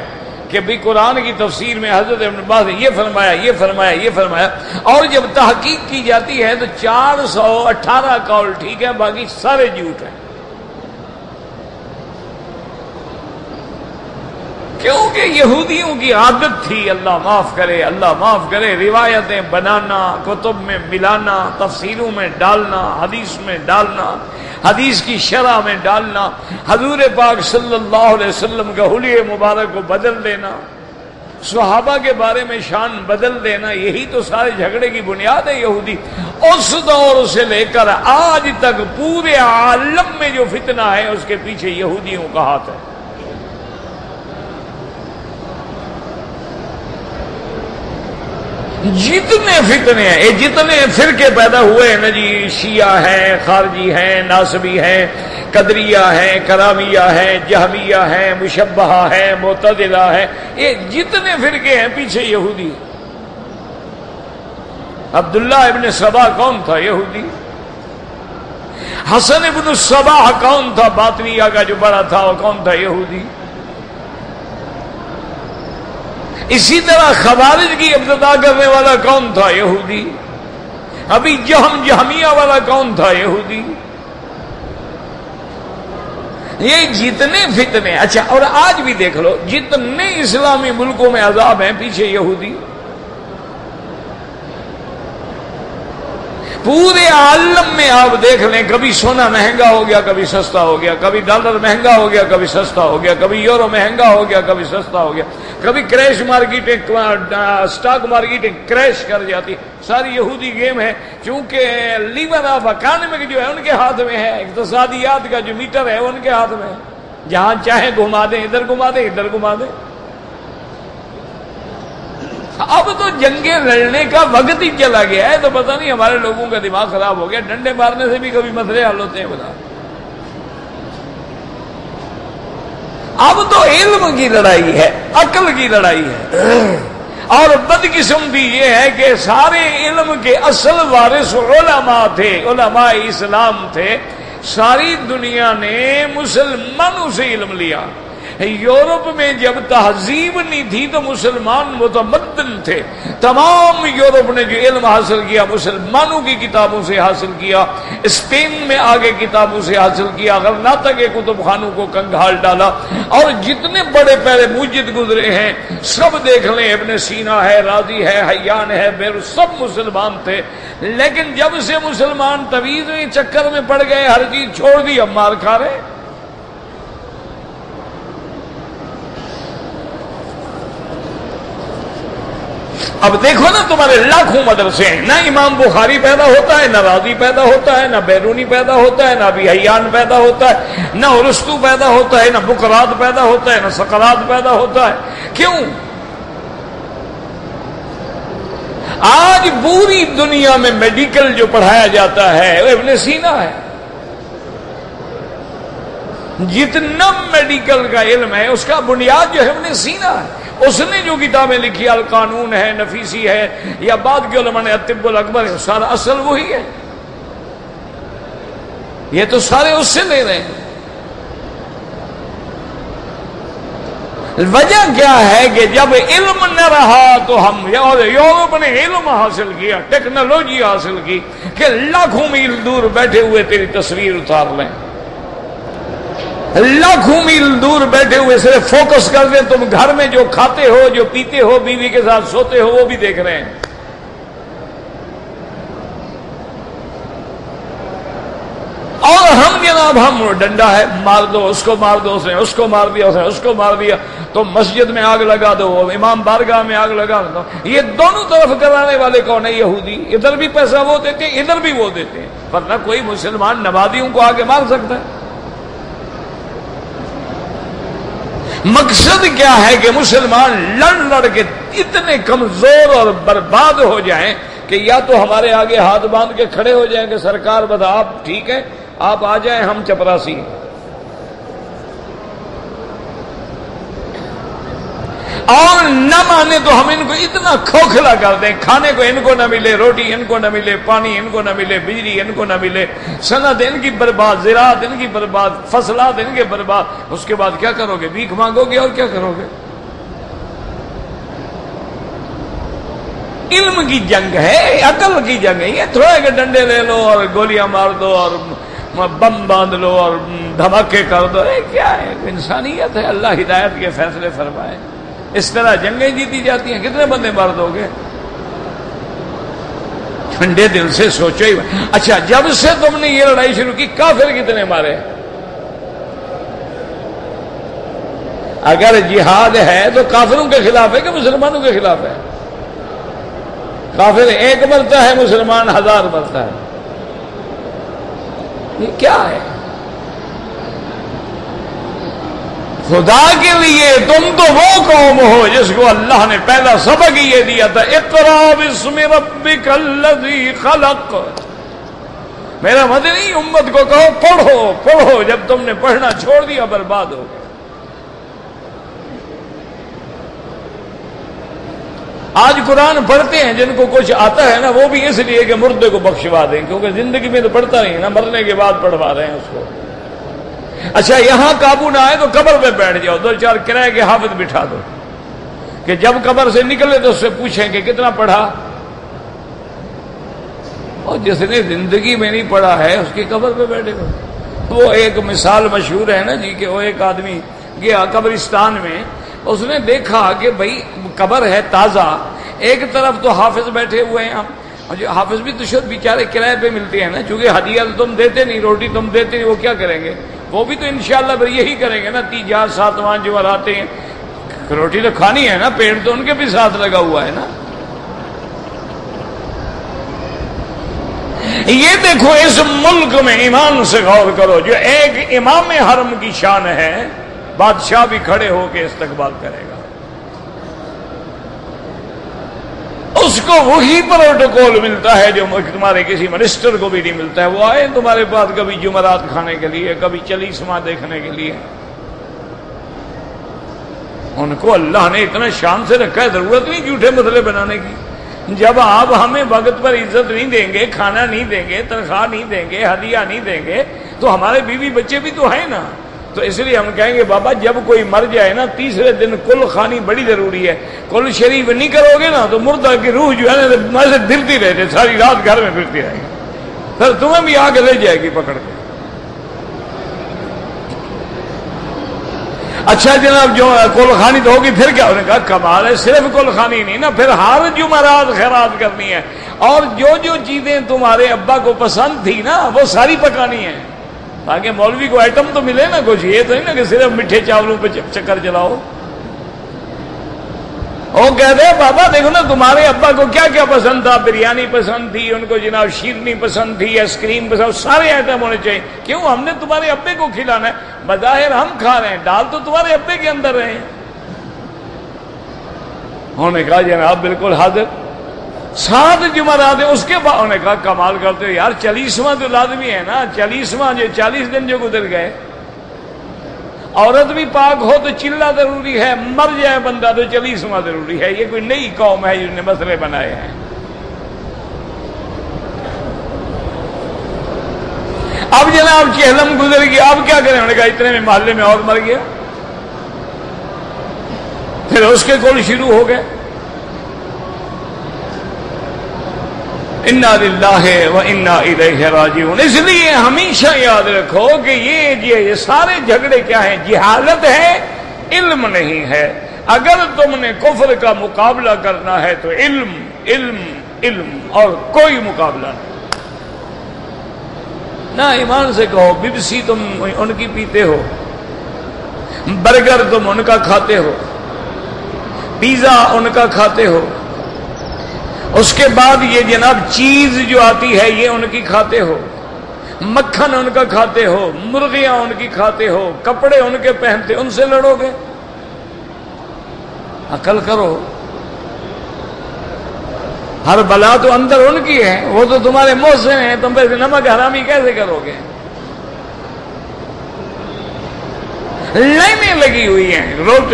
کہ بھی قرآن کی تفسیر میں حضرت ابن عباس نے یہ فرمایا، یہ فرمایا، یہ فرمایا، اور جب تحقیق کی جاتی ہے تو 418 قول ٹھیک ہے، باقی سارے جھوٹ ہیں۔ کیونکہ یہودیوں کی عادت تھی، اللہ معاف کرے، اللہ معاف کرے، روایتیں بنانا، کتب میں ملانا، تفسیروں میں ڈالنا، حدیث میں ڈالنا، حدیث کی شرح میں ڈالنا، حضور پاک صلی اللہ علیہ وسلم کا حلیہ مبارک کو بدل دینا، صحابہ کے بارے میں شان بدل دینا، یہی تو سارے جھگڑے کی بنیاد ہے یہودی۔ اس دور سے لے کر آج تک پورے عالم میں جو فتنہ ہے اس کے پیچھے یہودیوں کا ہاتھ ہے۔ جتنے فتنے ہیں، یہ جتنے فرقے پیدا ہوئے ہیں نا جی، شیعہ ہیں، خارجی ہیں، ناصبی ہیں، قدریہ ہیں، کرامیہ ہیں، جہمیہ ہیں، مشبہہ ہیں، معتزلہ ہیں، یہ جتنے فرقے ہیں پیچھے یہودی۔ عبداللہ ابن سبا کون تھا؟ یہودی۔ حسن ابن الصباح کون تھا؟ باطنیہ کا جو بڑا تھا وہ کون تھا؟ یہودی۔ اسی طرح خوارج کی ابتدا کرنے والا کون تھا؟ یہودی۔ ابھی جہمیہ والا کون تھا؟ یہودی۔ یہ جتنے فتنے، اچھا اور آج بھی دیکھ لو جتنے اسلامی ملکوں میں عذاب ہیں پیچھے یہودی۔ پورے عالم میں آپ دیکھ لیں، کبھی سونا مہنگا ہو گیا، کبھی سستا ہو گیا، کبھی ڈالر مہنگا ہو گیا، کبھی سستا ہو گیا، کبھی یورو مہنگا ہو گیا، کبھی سستا ہو گیا، کبھی کریش مارکیٹیں، سٹاک مارکیٹیں کریش کر جاتی، ساری یہودی گیم ہے۔ چونکہ لیور آف اکانومک جو ہے ان کے ہاتھ میں ہے، اقتصادیات کا جو میٹر ہے ان کے ہاتھ میں ہے، جہاں چاہیں گھما دیں، ادھر گھما دیں، ادھر گھما دیں۔ اب تو جنگیں لڑنے کا وقت ہی چلا گیا ہے، تو پتہ نہیں ہمارے لوگوں کا دماغ خراب ہو گیا، ڈنڈے مارنے سے بھی کبھی مسئلے حل ہوتے ہیں بتا۔ اب تو علم کی لڑائی ہے، عقل کی لڑائی ہے، اور بدقسمتی یہ ہے کہ سارے علم کے اصل وارث علماء تھے، علماء اسلام تھے۔ ساری دنیا نے مسلمانوں سے علم لیا۔ یورپ میں جب تہذیب نہیں تھی تو مسلمان متمدن تھے، تمام یورپ نے جو علم حاصل کیا مسلمانوں کی کتابوں سے حاصل کیا، اسپین میں آگے کتابوں سے حاصل کیا، غرناطہ کے کتب خانوں کو کنگھال ڈالا، اور جتنے بڑے پہلے موجد گزرے ہیں سب دیکھ لیں، ابن سینا ہے، رازی ہے، حیان ہے، سب مسلمان تھے۔ لیکن جب سے مسلمان تویز میں چکر میں پڑ گئے، ہر چیز چھوڑ دی، اب مار کھا رہے۔ اب دیکھو نا تمہارے لاکھوں مدرسے ہیں، نہ امام بخاری پیدا ہوتا ہے، نہ راضی پیدا ہوتا ہے، نہ بیرونی پیدا ہوتا ہے، نہ ابی حیان پیدا ہوتا ہے، نہ ارسطو پیدا ہوتا ہے، نہ بقراط پیدا ہوتا ہے، نہ سقراط پیدا ہوتا ہے. کیوں؟ آج پوری دنیا میں میڈیکل جو پڑھایا جاتا ہے وہ ابن سینا ہے. جتنا میڈیکل کا علم ہے اس کا بنیاد جو ہے ابن سینا ہے. اس نے جو کتابیں لکھی، القانون ہے، نفیسی ہے، یا بعد کے علماء نے الطب الاکبر ہے، سارا اصل وہی ہے. یہ تو سارے اس سے لے رہے ہیں. وجہ کیا ہے کہ جب علم نہ رہا تو ہم یورپ نے علم حاصل کیا، ٹیکنالوجی حاصل کی کہ لاکھوں میل دور بیٹھے ہوئے تیری تصویر اتار لیں، لاکھوں میل دور بیٹھے ہوئے صرف فوکس کر دیں. تم گھر میں جو کھاتے ہو، جو پیتے ہو، بیوی کے ساتھ سوتے ہو، وہ بھی دیکھ رہے ہیں. اور ہم جناب ہم ڈنڈا ہے، مار دو اس کو، مار دو اس نے اس کو مار دیا، اس نے اس کو مار دیا، تو مسجد میں آگ لگا دو، امام بارگاہ میں آگ لگا دو. یہ دونوں طرف کرانے والے کون ہیں؟ یہودی. ادھر بھی پیسہ وہ دیتے ہیں، ادھر بھی وہ دیتے ہیں. ورنہ کوئی مسلمان نمازیوں کو آگے مار سکتا ہے؟ مقصد کیا ہے کہ مسلمان لڑ لڑ کے اتنے کمزور اور برباد ہو جائیں کہ یا تو ہمارے آگے ہاتھ باندھ کے کھڑے ہو جائیں کہ سرکار بتا آپ ٹھیک ہے، آپ آ جائیں، ہم چپراسی ہیں. اور نہ مانے تو ہم ان کو اتنا کھوکھلا کر دیں، کھانے کو ان کو نہ ملے، روٹی ان کو نہ ملے، پانی ان کو نہ ملے، بجلی ان کو نہ ملے، صنعت ان کی برباد، زراعت ان کی برباد، فصلات ان کے برباد. اس کے بعد کیا کرو گے؟ بھیک مانگو گے اور کیا کرو گے؟ علم کی جنگ ہے، عقل کی جنگ ہے. یہ تھوڑا کہ ڈنڈے لے لو اور گولیاں مار دو اور بم باندھ لو اور دھماکے کر دو، کیا ہے؟ انسانیت ہے. اللہ ہدایت کے فیصلے فرمائے. اس طرح جنگیں جیتی جاتی ہیں. کتنے بندے مار دو گے؟ ٹھنڈے دل سے سوچو ہی. اچھا، جب سے تم نے یہ لڑائی شروع کی کافر کتنے مارے؟ اگر جہاد ہے تو کافروں کے خلاف ہے کہ مسلمانوں کے خلاف ہے؟ کافر ایک مرتا ہے، مسلمان 1000 مرتا ہے. یہ کیا ہے؟ خدا کے لیے تم تو وہ قوم ہو جس کو اللہ نے پہلا سبق یہ دیا تھا، اقرا باسم ربک الذی خلق. میرا مدنی امت کو کہو پڑھو پڑھو. جب تم نے پڑھنا چھوڑ دیا برباد ہو گئے. آج قرآن پڑھتے ہیں جن کو کچھ آتا ہے نا، وہ بھی اس لیے کہ مردے کو بخشوا دیں، کیونکہ زندگی میں تو پڑھتا نہیں نا، مرنے کے بعد پڑھوا رہے ہیں اس کو. اچھا، یہاں قابو نہ آئے تو قبر پہ بیٹھ جاؤ، 2-4 کرائے کے حافظ بٹھا دو کہ جب قبر سے نکلے تو اس سے پوچھیں کہ کتنا پڑھا. اور جس نے زندگی میں نہیں پڑھا ہے اس کی قبر پہ بیٹھے گا. وہ ایک مثال مشہور ہے نا جی، کہ وہ ایک آدمی گیا قبرستان میں، اس نے دیکھا کہ بھائی قبر ہے تازہ، ایک طرف تو حافظ بیٹھے ہوئے ہیں، اور جو حافظ بھی تو شد بیچارے کرائے پہ ملتے ہیں نا، چونکہ ہدیہ تم دیتے نہیں، روٹی تم دیتے نہیں، وہ کیا کریں گے؟ وہ بھی تو انشاءاللہ پھر یہی کریں گے نا. 30 7 جو آتے ہیں، روٹی تو کھانی ہے نا، پیٹ تو ان کے بھی ساتھ لگا ہوا ہے نا. یہ دیکھو اس ملک میں ایمان سے غور کرو، جو ایک امام حرم کی شان ہے، بادشاہ بھی کھڑے ہو کے استقبال کرے گا. اس کو وہی پروٹوکول ملتا ہے جو تمہارے کسی منسٹر کو بھی نہیں ملتا ہے. وہ آئے تمہارے پاس کبھی جمعرات کھانے کے لیے، کبھی چلیسواں دیکھنے کے لیے. ان کو اللہ نے اتنا شان سے رکھا ہے، ضرورت نہیں جھوٹے مسئلے بنانے کی. جب آپ ہمیں وقت پر عزت نہیں دیں گے، کھانا نہیں دیں گے، تنخواہ نہیں دیں گے، ہدیہ نہیں دیں گے، تو ہمارے بیوی بچے بھی تو ہیں نا. تو اس لیے ہم کہیں گے بابا جب کوئی مر جائے نا، تیسرے دن کل خوانی بڑی ضروری ہے. کل شریف نہیں کرو گے نا تو مردہ کی روح جو ہے نا سے پھرتی رہتے، ساری رات گھر میں پھرتی رہے گی، پھر تمہیں بھی آ کے لے جائے گی پکڑ کے. اچھا جناب، جو کل خوانی تو ہوگی، پھر کیا؟ انہوں نے کہا کمال ہے، صرف کل خوانی نہیں نا، پھر ہر جمعرات خیرات کرنی ہے، اور جو جو چیزیں تمہارے ابا کو پسند تھی نا وہ ساری پکانی ہے، تاکہ مولوی کو آئٹم تو ملے نا کچھ. یہ تو نہیں نا کہ صرف میٹھے چاولوں پہ چکر چلاؤ. وہ کہتے ہیں بابا دیکھو نا تمہارے ابا کو کیا کیا پسند تھا، بریانی پسند تھی ان کو، جناب شیرنی پسند تھی، آئس کریم پسند، سارے آئٹم ہونے چاہیے، کیوں ہم نے تمہارے ابے کو کھلانا ہے، بظاہر ہم کھا رہے ہیں، ڈال تو تمہارے ابے کے اندر رہے ہیں۔ انہوں نے کہا جناب بالکل حاضر، 7 جمعرات اس کے بعد انہوں نے کہا کمال کرتے ہو یار، 40واں تو لازمی ہے نا، 40واں جو 40 دن جو گزر گئے، عورت بھی پاک ہو تو چلنا ضروری ہے، مر جائے بندہ تو 40واں ضروری ہے۔ یہ کوئی نئی قوم ہے جس نے مسئلے بنائے ہیں۔ اب جناب چہلم گزر گیا، اب کیا کریں؟ انہوں نے کہا اتنے میں محلے میں اور مر گیا، پھر اس کے کول شروع ہو گئے۔ انا للہ و انا الیہ راجعون۔ اس لیے ہمیشہ یاد رکھو کہ یہ سارے جھگڑے کیا ہیں؟ جہالت ہے، علم نہیں ہے۔ اگر تم نے کفر کا مقابلہ کرنا ہے تو علم علم علم، اور کوئی مقابلہ نہیں۔ نہ ایمان سے کہو بپسی تم ان کی پیتے ہو، برگر تم ان کا کھاتے ہو، پیزا ان کا کھاتے ہو، اس کے بعد یہ جناب چیز جو آتی ہے یہ ان کی کھاتے ہو، مکھن ان کا کھاتے ہو، مرغیاں ان کی کھاتے ہو، کپڑے ان کے پہنتے، ان سے لڑو گے؟ عقل کرو، ہر بلا تو اندر ان کی ہے، وہ تو تمہارے محسن ہیں، تم پہ نمک حرامی کیسے کرو گے؟ لائنیں لگی ہوئی ہیں،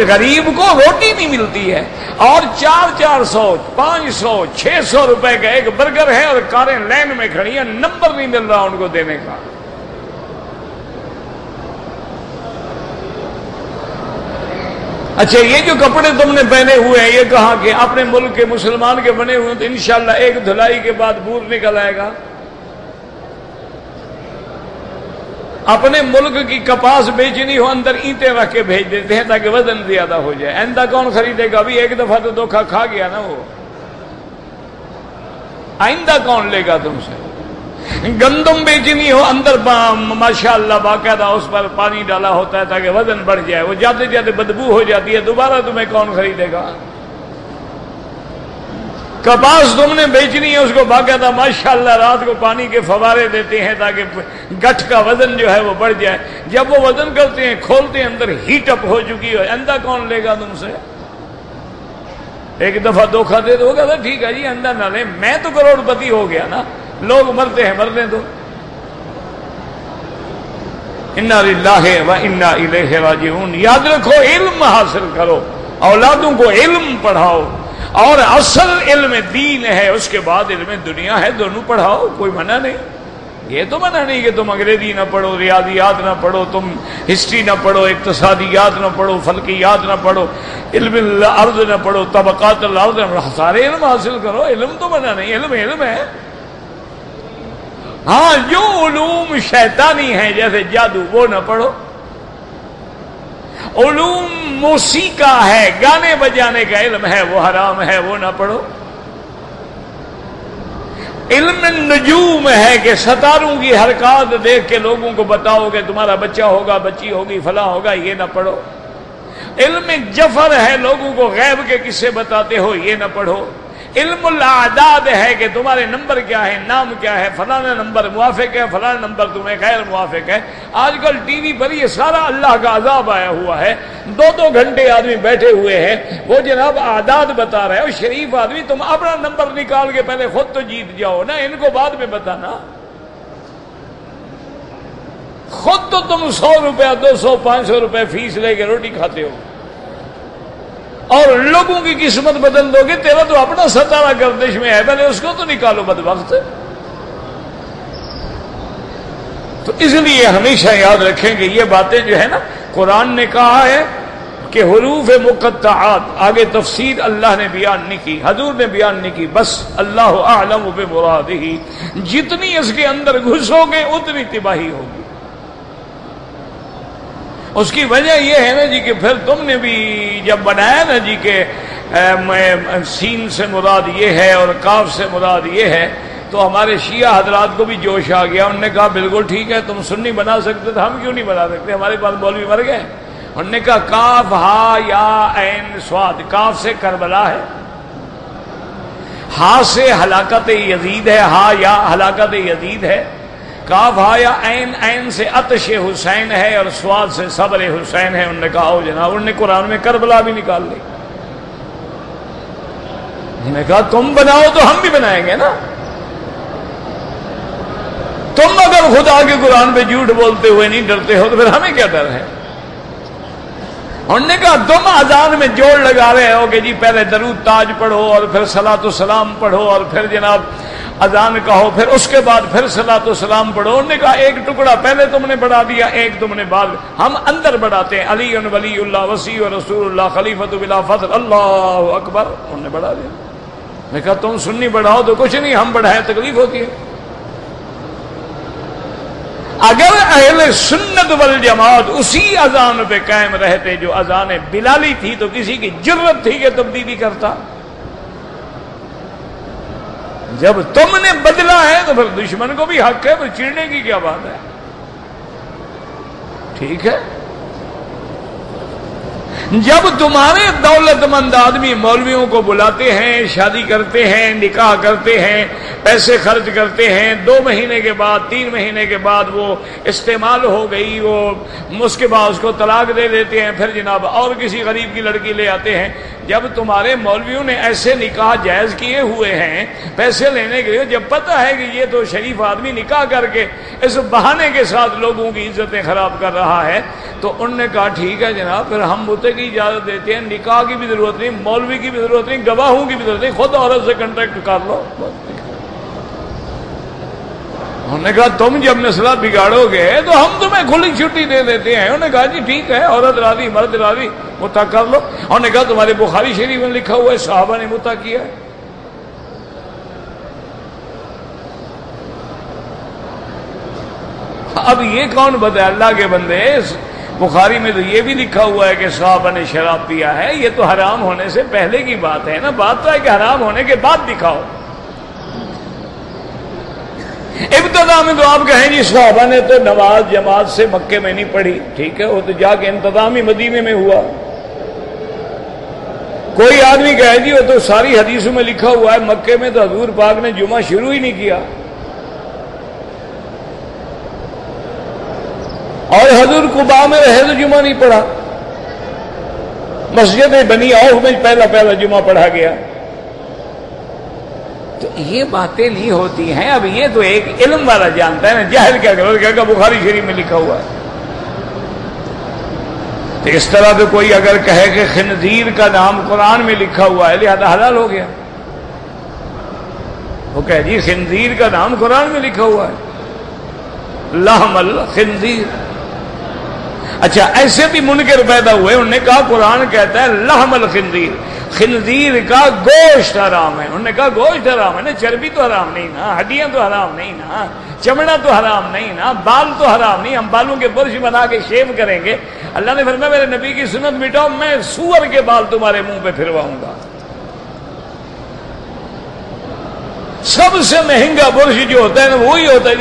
غریب کو روٹی نہیں ملتی ہے، اور 400 500 600 روپے کا ایک برگر ہے، اور کاریں لائن میں کھڑی ہیں، نمبر نہیں مل رہا ان کو دینے کا۔ اچھا یہ جو کپڑے تم نے پہنے ہوئے ہیں یہ کہاں کے؟ اپنے ملک کے مسلمان کے بنے ہوئے ہیں، تو انشاءاللہ ایک دھلائی کے بعد بور نکل آئے گا۔ اپنے ملک کی کپاس بیچنی ہو، اندر اینٹیں رکھ کے بھیج دیتے ہیں تاکہ وزن زیادہ ہو جائے۔ آئندہ کون خریدے گا؟ ابھی ایک دفعہ تو دھوکہ کھا گیا نا وہ، آئندہ کون لے گا تم سے؟ گندم بیچنی ہو، اندر ماشاءاللہ باقاعدہ اس پر پانی ڈالا ہوتا ہے تاکہ وزن بڑھ جائے، وہ جاتے جاتے بدبو ہو جاتی ہے، دوبارہ تمہیں کون خریدے گا؟ کپاس تم نے بیچنی ہے، اس کو باقاعدہ ماشاءاللہ رات کو پانی کے فوارے دیتے ہیں تاکہ گٹھ کا وزن جو ہے وہ بڑھ جائے، جب وہ وزن کرتے ہیں کھولتے ہیں اندر ہیٹ اپ ہو چکی ہے، اندھا کون لے گا تم سے؟ ایک دفعہ دھوکہ دے دو گا ٹھیک ہے جی اندھا نہ لیں، میں تو کروڑ پتی ہو گیا نا، لوگ مرتے ہیں مرنے دو۔ انا للہ و انا الیہ راجعون۔ یاد رکھو علم حاصل کرو، اولادوں کو علم پڑھاؤ، اور اصل علم دین ہے، اس کے بعد علم دنیا ہے، دونوں پڑھاؤ، کوئی منع نہیں۔ یہ تو منع نہیں کہ تم انگریزی نہ پڑھو، ریاضیات نہ پڑھو، تم ہسٹری نہ پڑھو، اقتصادیات نہ پڑھو، فلکیات نہ پڑھو، علم الارض نہ پڑھو، طبقات الارض نہ پڑھو، سارے علم حاصل کرو، علم تو منع نہیں، علم علم ہے۔ ہاں جو علوم شیطانی ہیں جیسے جادو وہ نہ پڑھو، علوم موسیقی ہے، گانے بجانے کا علم ہے وہ حرام ہے، وہ نہ پڑھو۔ علم النجوم ہے کہ ستاروں کی حرکات دیکھ کے لوگوں کو بتاؤ کہ تمہارا بچہ ہوگا، بچی ہوگی، فلاں ہوگا، یہ نہ پڑھو۔ علم جفر ہے، لوگوں کو غیب کے قصے بتاتے ہو، یہ نہ پڑھو۔ علم الاعداد ہے کہ تمہارے نمبر کیا ہے، نام کیا ہے، فلانا نمبر موافق ہے، فلانا نمبر تمہیں غیر موافق ہے۔ آج کل ٹی وی پر یہ سارا اللہ کا عذاب آیا ہوا ہے، 2 گھنٹے آدمی بیٹھے ہوئے ہیں، وہ جناب اعداد بتا رہے ہیں، اور شریف آدمی تم اپنا نمبر نکال کے پہلے خود تو جیت جاؤ نا، ان کو بعد میں بتانا۔ خود تو تم 100 روپیہ 200 500 روپے فیس لے کے روٹی کھاتے ہو، اور لوگوں کی قسمت بدل دو گے، تیرا تو اپنا ستارہ گردش میں ہے، پہلے اس کو تو نکالو بدبخت۔ تو اس لیے ہمیشہ یاد رکھیں کہ یہ باتیں جو ہے نا، قرآن نے کہا ہے کہ حروف مقطعات، آگے تفسیر اللہ نے بیان نہیں کی، حضور نے بیان نہیں کی، بس اللہ اعلم بمرادہ، جتنی اس کے اندر گھسو گے اتنی تباہی ہوگی۔ اس کی وجہ یہ ہے نا جی کہ پھر تم نے بھی جب بنایا نا جی کہ سین سے مراد یہ ہے اور کاف سے مراد یہ ہے، تو ہمارے شیعہ حضرات کو بھی جوش آ گیا، انہوں نے کہا بالکل ٹھیک ہے، تم سنی بنا سکتے تو ہم کیوں نہیں بنا سکتے؟ ہمارے پاس مولوی مر گئے، انہوں نے کہا کاف ہا یا عین صاد، کاف سے کربلا ہے، ہا سے ہلاکت یزید ہے، ہا یا ہلاکت یزید ہے، کاف ہا یا عین، عین سے عطش حسین ہے، اور صاد سے صبر حسین ہے۔ انہوں نے کہا او جناب، انہوں نے قرآن میں کربلا بھی نکال لی۔ انہوں نے کہا تم بناؤ تو ہم بھی بنائیں گے نا، تم اگر خدا کے قرآن پہ جھوٹ بولتے ہوئے نہیں ڈرتے ہو تو پھر ہمیں کیا ڈر ہے؟ انہوں نے کہا تم اذان میں جوڑ لگا رہے ہو کہ جی پہلے درود تاج پڑھو اور پھر صلاۃ و سلام پڑھو اور پھر جناب اذان کہو، پھر اس کے بعد پھر صلاۃ و سلام پڑھو۔ انہوں نے کہا ایک ٹکڑا پہلے تم نے بڑھا دیا، ایک تم نے بعد، ہم اندر بڑھاتے ہیں، علی ولی اللہ وسیع و رسول اللہ خلیفۃ بلا فضل اللہ اکبر، انہوں نے بڑھا دیا۔ میں کہا تم سنی بڑھاؤ تو کچھ نہیں، ہم بڑھائیں تکلیف ہوتی ہے۔ اگر اہل سنت والجماعت اسی اذان پہ قائم رہتے جو اذان بلالی تھی تو کسی کی جرت تھی کہ تبدیلی کرتا؟ جب تم نے بدلا ہے تو پھر دشمن کو بھی حق ہے، پھر چڑنے کی کیا بات ہے؟ ٹھیک ہے، جب تمہارے دولت مند آدمی مولویوں کو بلاتے ہیں، شادی کرتے ہیں، نکاح کرتے ہیں، پیسے خرچ کرتے ہیں، 2 مہینے کے بعد 3 مہینے کے بعد وہ استعمال ہو گئی، وہ اس کے بعد اس کو طلاق دے دیتے ہیں، پھر جناب اور کسی غریب کی لڑکی لے آتے ہیں۔ جب تمہارے مولویوں نے ایسے نکاح جائز کیے ہوئے ہیں پیسے لینے کے لیے، جب پتہ ہے کہ یہ تو شریف آدمی نکاح کر کے اس بہانے کے ساتھ لوگوں کی عزتیں خراب کر رہا ہے، تو انہوں نے کہا ٹھیک ہے جناب، پھر ہم متے کی اجازت دیتے ہیں، نکاح کی بھی ضرورت نہیں، مولوی کی بھی ضرورت نہیں، گواہوں کی بھی ضرورت نہیں، خود عورت سے کنٹیکٹ کر لو۔ انہوں نے کہا تم جب مسئلہ بگاڑو گے تو ہم تمہیں کھلی چھٹی دے دیتے ہیں۔ انہوں نے کہا جی ٹھیک ہے، عورت راضی مرد راضی، متا کر لو۔ انہوں نے کہا تمہارے بخاری شریف میں لکھا ہوا ہے صحابہ نے متا کیا ہے۔ اب یہ کون بتائے اللہ کے بندے، بخاری میں تو یہ بھی لکھا ہوا ہے کہ صحابہ نے شراب پیا ہے، یہ تو حرام ہونے سے پہلے کی بات ہے نا، بات تو ہے کہ حرام ہونے کے بعد دکھاؤ۔ ابتدا میں تو آپ کہیں جی صحابہ نے تو نماز جماعت سے مکے میں نہیں پڑھی، ٹھیک ہے، وہ تو جا کے انتظامی مدینے میں ہوا۔ کوئی آدمی کہے جی وہ تو ساری حدیثوں میں لکھا ہوا ہے مکے میں تو حضور پاک نے جمعہ شروع ہی نہیں کیا، اور حضور قباء میں رہے تو جمعہ نہیں پڑھا، مسجد بنی عوف میں پہلا جمعہ پڑھا گیا۔ تو یہ باتیں نہیں ہوتی ہیں۔ اب یہ تو ایک علم والا جانتا ہے نا، جاہل کیا کرو، کیا کہ بخاری شریف میں لکھا ہوا ہے۔ تو اس طرح تو کوئی اگر کہے کہ خنزیر کا نام قرآن میں لکھا ہوا ہے لہذا حلال ہو گیا، وہ کہے جی خنزیر کا نام قرآن میں لکھا ہوا ہے، لحم الخنزیر۔ اچھا ایسے بھی منکر پیدا ہوئے، انہوں نے کہا قرآن کہتا ہے لحم الخنزیر، خنزیر کا گوشت حرام ہے۔ انہوں نے کہا گوشت حرام ہے نا، چربی تو حرام نہیں نا، ہڈیاں تو حرام نہیں نا، چمڑا تو حرام نہیں نا، بال تو حرام نہیں، ہم بالوں کے برش بنا کے شیو کریں گے۔ اللہ نے فرمایا میرے نبی کی سنت مٹاؤ، میں سور کے بال تمہارے منہ پہ پھرواؤں گا۔ سب سے مہنگا برش جو ہوتا ہے نا وہی ہوتا ہے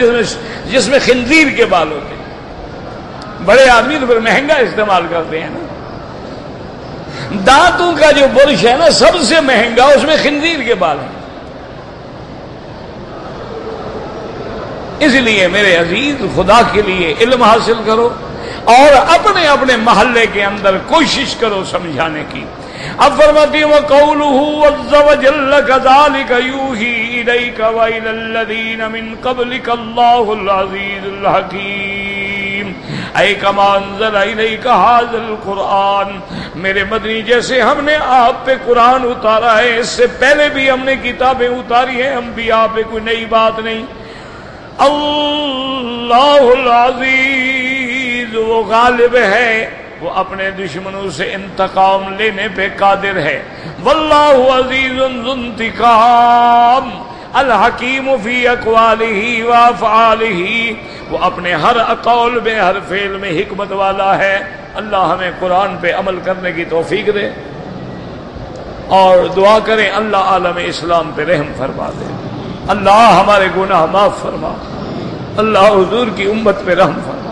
جس میں خنزیر کے بال ہوتے ہیں۔ بڑے آدمی تو پھر مہنگا استعمال کرتے ہیں نا۔ دانتوں کا جو برش ہے نا سب سے مہنگا، اس میں خنزیر کے بال ہیں۔ اس لیے میرے عزیز خدا کے لیے علم حاصل کرو اور اپنے اپنے محلے کے اندر کوشش کرو سمجھانے کی۔ اب فرماتی ہوں وَقَوْلُهُ عَزَّ وَجَلَّ كَذَلِكَ يُوحِي إِلَيْكَ وَإِلَى الَّذِينَ مِن قَبْلِكَ اللَّهُ الْعَزِيزُ الْحَكِيمُ اے کما انزل الیک ھذا القرآن، میرے مدنی جیسے ہم نے آپ پہ قرآن اتارا ہے اس سے پہلے بھی ہم نے کتابیں اتاری ہیں، انبیاء پہ کوئی نئی بات نہیں۔ اللہ العزیز، وہ غالب ہے، وہ اپنے دشمنوں سے انتقام لینے پہ قادر ہے۔ واللہ عزیز ذو انتقام، الحکیم فی اقوالہ وافعالہ، وہ اپنے ہر قول میں ہر فعل میں حکمت والا ہے۔ اللہ ہمیں قرآن پہ عمل کرنے کی توفیق دے، اور دعا کریں اللہ عالم اسلام پہ رحم فرما دے، اللہ ہمارے گناہ معاف فرما، اللہ حضور کی امت پہ رحم فرما۔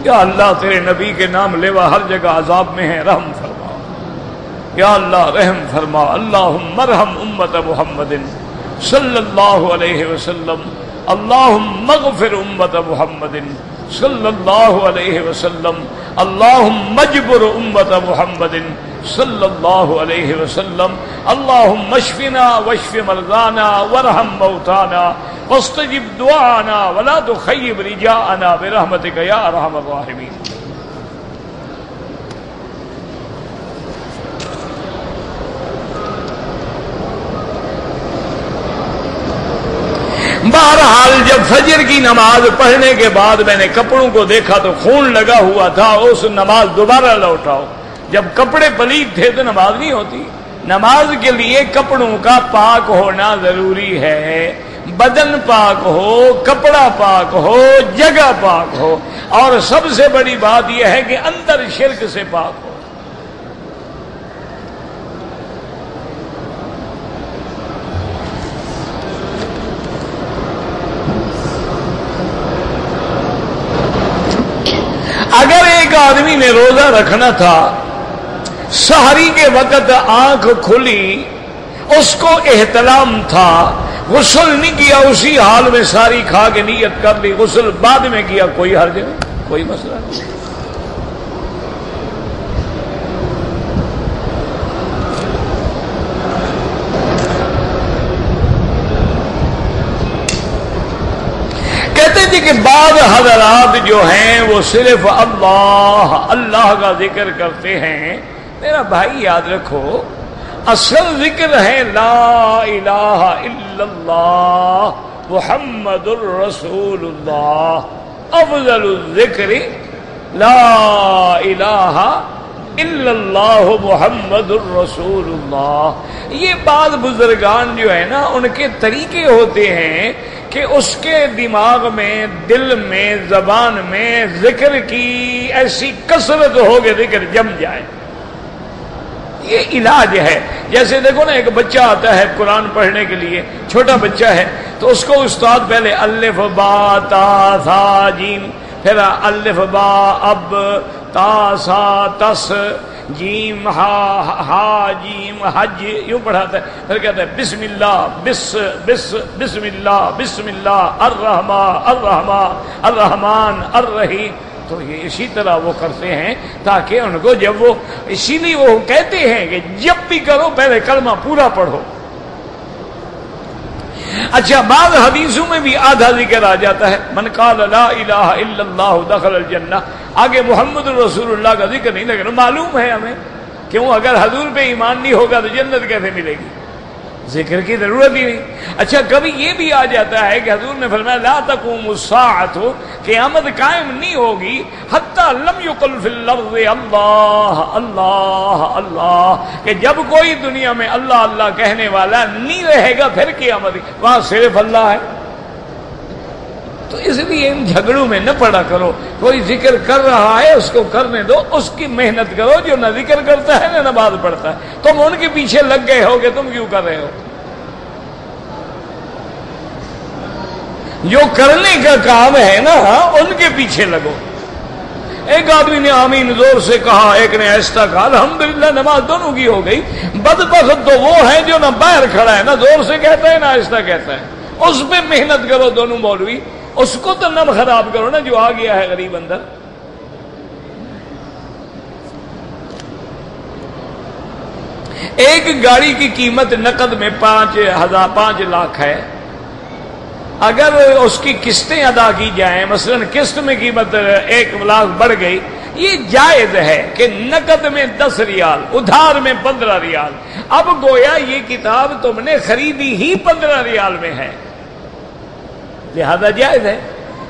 یا اللہ تیرے نبی کے نام لیوا ہر جگہ عذاب میں ہے، رحم فرما یا اللہ، رحم فرما۔ اللہم ارحم امت محمد صلی اللہ علیہ وسلم، اللہم اغفر امت محمد صلی اللہ علیہ وسلم، اللہم اجبر امت محمد صلی اللہ علیہ وسلم، اللہم اشفنا واشف مرضانا وارحم موتانا واستجب دعانا ولا تخیب رجاءنا برحمتک یا ارحم الراحمین۔ بہرحال جب فجر کی نماز پڑھنے کے بعد میں نے کپڑوں کو دیکھا تو خون لگا ہوا تھا، اس نماز دوبارہ لوٹاؤ۔ جب کپڑے پلید تھے تو نماز نہیں ہوتی۔ نماز کے لیے کپڑوں کا پاک ہونا ضروری ہے، بدن پاک ہو، کپڑا پاک ہو، جگہ پاک ہو، اور سب سے بڑی بات یہ ہے کہ اندر شرک سے پاک ہو۔ اگر ایک آدمی نے روزہ رکھنا تھا، سحری کے وقت آنکھ کھلی، اس کو احتلام تھا، غسل نہیں کیا، اسی حال میں ساری کھا کے نیت کر لی، غسل بعد میں کیا، کوئی حرج نہیں، کوئی مسئلہ نہیں۔ کہتے تھے کہ بعض حضرات جو ہیں وہ صرف اللہ اللہ کا ذکر کرتے ہیں۔ میرا بھائی یاد رکھو، اصل ذکر ہے لا الہ الا اللہ محمد الرسول اللہ، افضل الذکر لا الہ الا اللہ محمد الرسول اللہ۔ یہ بعض بزرگان جو ہے نا، ان کے طریقے ہوتے ہیں کہ اس کے دماغ میں، دل میں، زبان میں ذکر کی ایسی کثرت ہو کہ ذکر جم جائے۔ یہ علاج ہے۔ جیسے دیکھو نا، ایک بچہ آتا ہے قرآن پڑھنے کے لیے، چھوٹا بچہ ہے، تو اس کو استاد پہلے الف با تا ثا جیم، پھر الف با اب تا سا تس جیم ہا جیم حج، یوں پڑھاتا ہے۔ پھر کہتا ہے بسم اللہ بسم اللہ بسم اللہ الرحمن الرحیم۔ تو یہ اسی طرح وہ کرتے ہیں تاکہ ان کو جب وہ، اسی لیے وہ کہتے ہیں کہ جب بھی کرو پہلے کلمہ پورا پڑھو۔ اچھا، بعض حدیثوں میں بھی آدھا ذکر آ جاتا ہے، من قال لا الہ الا اللہ دخل الجنہ، آگے محمد رسول اللہ کا ذکر نہیں، لیکن معلوم ہے ہمیں، کیوں؟ اگر حضور پہ ایمان نہیں ہوگا تو جنت کیسے ملے گی؟ ذکر کی ضرورت ہی نہیں۔ اچھا، کبھی یہ بھی آ جاتا ہے کہ حضور نے فرمایا لا تقوم الساعۃ، قیامت قائم نہیں ہوگی حتی لم یقل فی اللفظ اللہ اللہ اللہ، کہ جب کوئی دنیا میں اللہ اللہ کہنے والا نہیں رہے گا پھر قیامت، وہاں صرف اللہ ہے۔ تو اس لیے ان جھگڑوں میں نہ پڑا کرو۔ کوئی ذکر کر رہا ہے اس کو کرنے دو، اس کی محنت کرو۔ جو نہ ذکر کرتا ہے نہ نماز پڑھتا ہے، تم ان کے پیچھے لگ گئے ہو کہ تم کیوں کر رہے ہو؟ جو کرنے کا کام ہے نا، ان کے پیچھے لگو۔ ایک آدمی نے آمین زور سے کہا، ایک نے آہستہ کہا، الحمدللہ نماز دونوں کی ہو گئی۔ بدبخت تو وہ ہے جو نہ باہر کھڑا ہے، نہ زور سے کہتا ہے نہ آہستہ کہتا ہے۔ اس پہ محنت کرو دونوں مولوی، اس کو تو نہ خراب کرو نا جو آ گیا ہے غریب اندر۔ ایک گاڑی کی قیمت نقد میں 5 لاکھ ہے، اگر اس کی قسطیں ادا کی جائیں، مثلا قسط میں قیمت 1 لاکھ بڑھ گئی، یہ جائز ہے کہ نقد میں 10 ریال، ادھار میں 15 ریال۔ اب گویا یہ کتاب تم نے خریدی ہی 15 ریال میں ہے، لہذا جائز ہے،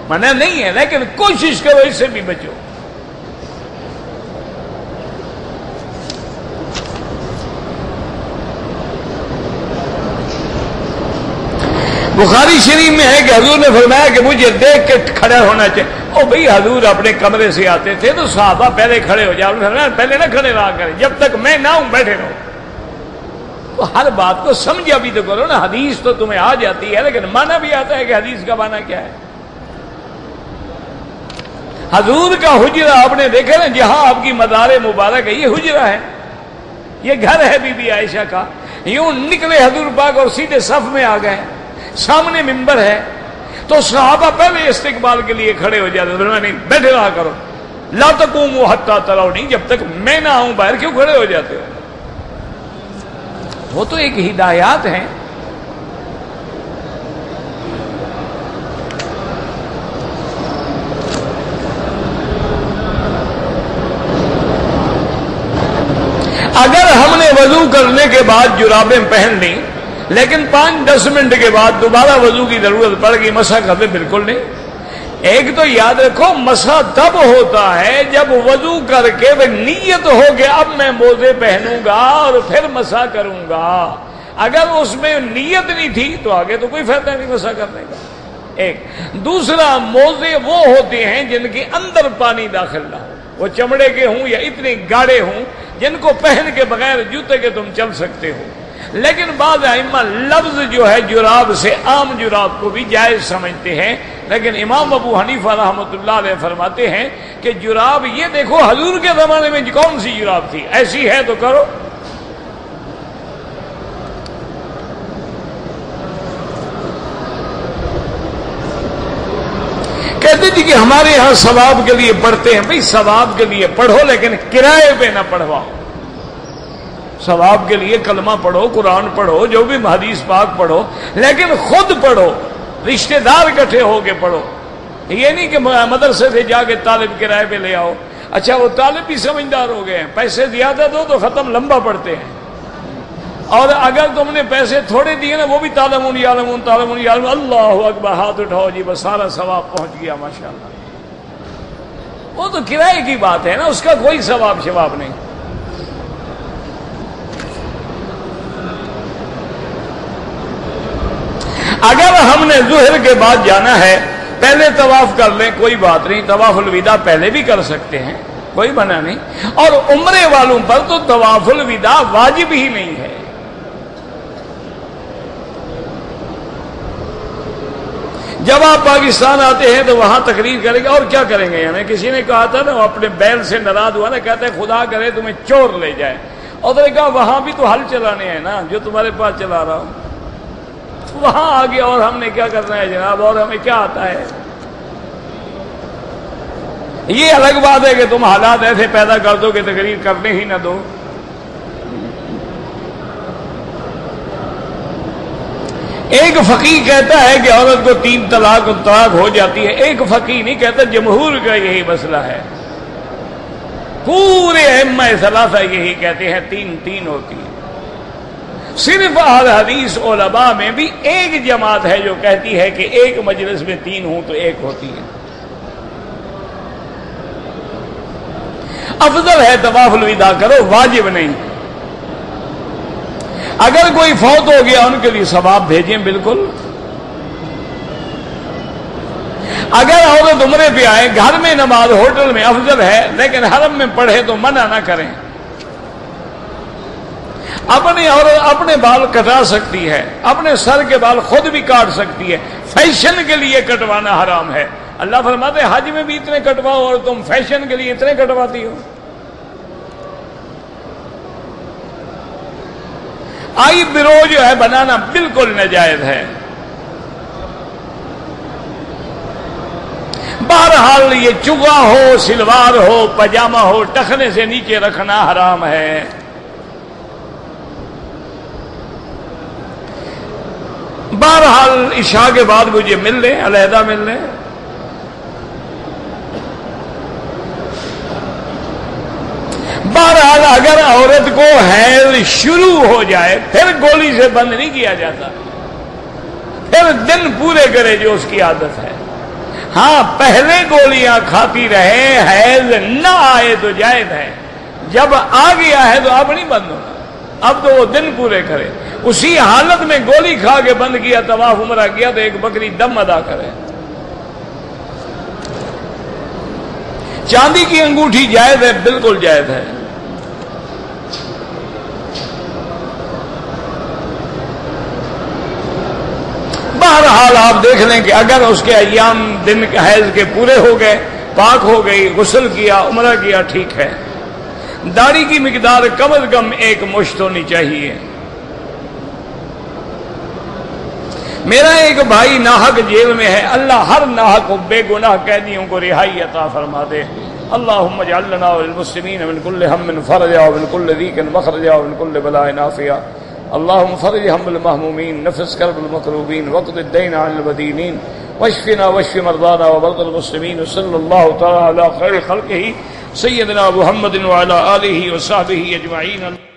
منع نہیں ہے، لیکن کوشش کرو اس سے بھی بچو۔ بخاری شریف میں ہے کہ حضور نے فرمایا کہ مجھے دیکھ کے کھڑا ہونا چاہیے۔ او بھئی، حضور اپنے کمرے سے آتے تھے تو صحابہ پہلے کھڑے ہو جاؤ، پہلے نہ کھڑے رہا کریں، جب تک میں نہ ہوں بیٹھے رہو۔ تو ہر بات کو سمجھا بھی تو کرو نا۔ حدیث تو تمہیں آ جاتی ہے لیکن مانا بھی آتا ہے کہ حدیث کا مانا کیا ہے۔ حضور کا حجرہ آپ نے دیکھا نا، جہاں آپ کی مزار مبارک ہے، یہ حجرہ ہے، یہ گھر ہے بی بی عائشہ کا. یوں نکلے حضور پاک اور سیدھے صف میں آ گئے، سامنے منبر ہے. تو صحابہ پہلے استقبال کے لیے کھڑے ہو جاتے، نہیں بیٹھے رہا کرو، لا تقوموا حتی ترونی، جب تک میں نہ آؤں باہر کیوں کھڑے ہو جاتے ہو؟ وہ تو ایک ہدایات ہیں. اگر ہم نے وضو کرنے کے بعد جرابیں پہن لی، لیکن 5-10 منٹ کے بعد دوبارہ وضو کی ضرورت پڑ گئی، مسح کرتے؟ بالکل نہیں. ایک تو یاد رکھو، مسح تب ہوتا ہے جب وضو کر کے وہ نیت ہو کہ اب میں موزے پہنوں گا اور پھر مسح کروں گا. اگر اس میں نیت نہیں تھی تو آگے تو کوئی فائدہ نہیں مسح کرنے کا. ایک دوسرا، موزے وہ ہوتے ہیں جن کے اندر پانی داخل نہ ہو، وہ چمڑے کے ہوں یا اتنے گاڑے ہوں جن کو پہن کے بغیر جوتے کے تم چل سکتے ہو. لیکن بعض ائمہ لفظ جو ہے جراب سے عام جراب کو بھی جائز سمجھتے ہیں، لیکن امام ابو حنیفہ رحمۃ اللہ علیہ فرماتے ہیں کہ جراب یہ دیکھو حضور کے زمانے میں کون سی جراب تھی، ایسی ہے تو کرو. کہتے تھے کہ ہمارے یہاں ثواب کے لیے پڑھتے ہیں. بھئی ثواب کے لیے پڑھو لیکن کرائے پہ نہ پڑھواؤ. ثواب کے لیے کلمہ پڑھو، قرآن پڑھو، جو بھی حدیث پاک پڑھو، لیکن خود پڑھو، رشتہ دار اکٹھے ہو کے پڑھو. یہ نہیں کہ مدرسے سے جا کے طالب کرائے پہ لے آؤ. اچھا وہ طالب بھی سمجھدار ہو گئے ہیں، پیسے زیادہ دو تو ختم لمبا پڑھتے ہیں، اور اگر تم نے پیسے تھوڑے دیے نا وہ بھی تعلمون یعلمون تعلمون یعلمون، اللہ اکبر، ہاتھ اٹھاؤ جی بس سارا ثواب پہنچ گیا ماشاءاللہ. وہ تو کرائے کی بات ہے نا، اس کا کوئی ثواب شواب نہیں. اگر ہم نے ظہر کے بعد جانا ہے، پہلے طواف کر لیں، کوئی بات نہیں، طواف الوداع پہلے بھی کر سکتے ہیں، کوئی منع نہیں. اور عمرے والوں پر تو طواف الوداع واجب ہی نہیں ہے. جب آپ پاکستان آتے ہیں تو وہاں تقریر کریں گے، اور کیا کریں گے؟ یعنی کسی نے کہا تھا نا، وہ اپنے بیل سے ناراض ہوا نا، کہتے ہیں خدا کرے تمہیں چور لے جائے. اور تو نے کہا وہاں بھی تو ہل چلانے ہیں نا، جو تمہارے پاس چلا رہا ہوں. وہاں آگے اور ہم نے کیا کرنا ہے جناب، اور ہمیں کیا آتا ہے؟ یہ الگ بات ہے کہ تم حالات ایسے پیدا کر دو کہ تقریر کرنے ہی نہ دو. ایک فقیہ کہتا ہے کہ عورت کو 3 طلاق ہو جاتی ہے. ایک فقیہ نہیں کہتا، جمہور کا یہی مسئلہ ہے. پورے ائمہ ثلاثہ یہی کہتے ہیں 3 ہوتی ہے. صرف اہل حدیث علماء میں بھی ایک جماعت ہے جو کہتی ہے کہ ایک مجلس میں 3 ہوں تو 1 ہوتی ہے. افضل ہے طواف الوداع کرو، واجب نہیں. اگر کوئی فوت ہو گیا ان کے لیے ثواب بھیجیں بالکل. اگر عورت عمرے پہ آئے، گھر میں نماز ہوٹل میں افضل ہے، لیکن حرم میں پڑھے تو منع نہ کریں. اپنی عورت اپنے بال کٹا سکتی ہے، اپنے سر کے بال خود بھی کاٹ سکتی ہے، فیشن کے لیے کٹوانا حرام ہے. اللہ فرماتے ہیں حج میں بھی اتنے کٹواؤ اور تم فیشن کے لیے اتنے کٹواتی ہو. آئی برو جو ہے بنانا بالکل ناجائز ہے. بہرحال یہ چگا ہو، سلوار ہو، پاجامہ ہو، ٹخنے سے نیچے رکھنا حرام ہے. بہرحال عشاء کے بعد مجھے مل لیں، علیحدہ مل لیں. بہرحال اگر عورت کو حیض شروع ہو جائے پھر گولی سے بند نہیں کیا جاتا، پھر دن پورے کرے جو اس کی عادت ہے. ہاں پہلے گولیاں کھاتی رہے، حیض نہ آئے تو جائز ہے. جب آ گیا ہے تو اب نہیں بند ہونا، اب تو وہ دن پورے کرے. اسی حالت میں گولی کھا کے بند کیا، طواف عمرہ کیا تو 1 بکری دم ادا کرے. چاندی کی انگوٹھی جائز ہے، بالکل جائز ہے. بہرحال آپ دیکھ لیں کہ اگر اس کے ایام دن حیض کے پورے ہو گئے پاک ہو گئی، غسل کیا، عمرہ کیا، ٹھیک ہے، داڑھی کی مقدار کم از کم 1 مشت ہونی چاہیے۔ میرا ایک بھائی ناحق جیل میں ہے، اللہ ہر ناحق و بے گناہ قیدیوں کو رہائی عطا فرما دے۔ اللہم اجعل لنا وللمسلمین من کل ہم فرجا ومن کل ضیق مخرجا ومن کل بلاء نافعا۔ اللہم فرج ہم المہمومین، نفس کرب المکروبین، وقض الدین عن المدینین، واشفنا واشف مرضانا ومرضى المسلمین، صلی اللہ تعالی علی خیر خلقہ سیدنا محمد وعلی آلہ وصحبہ اجمعین۔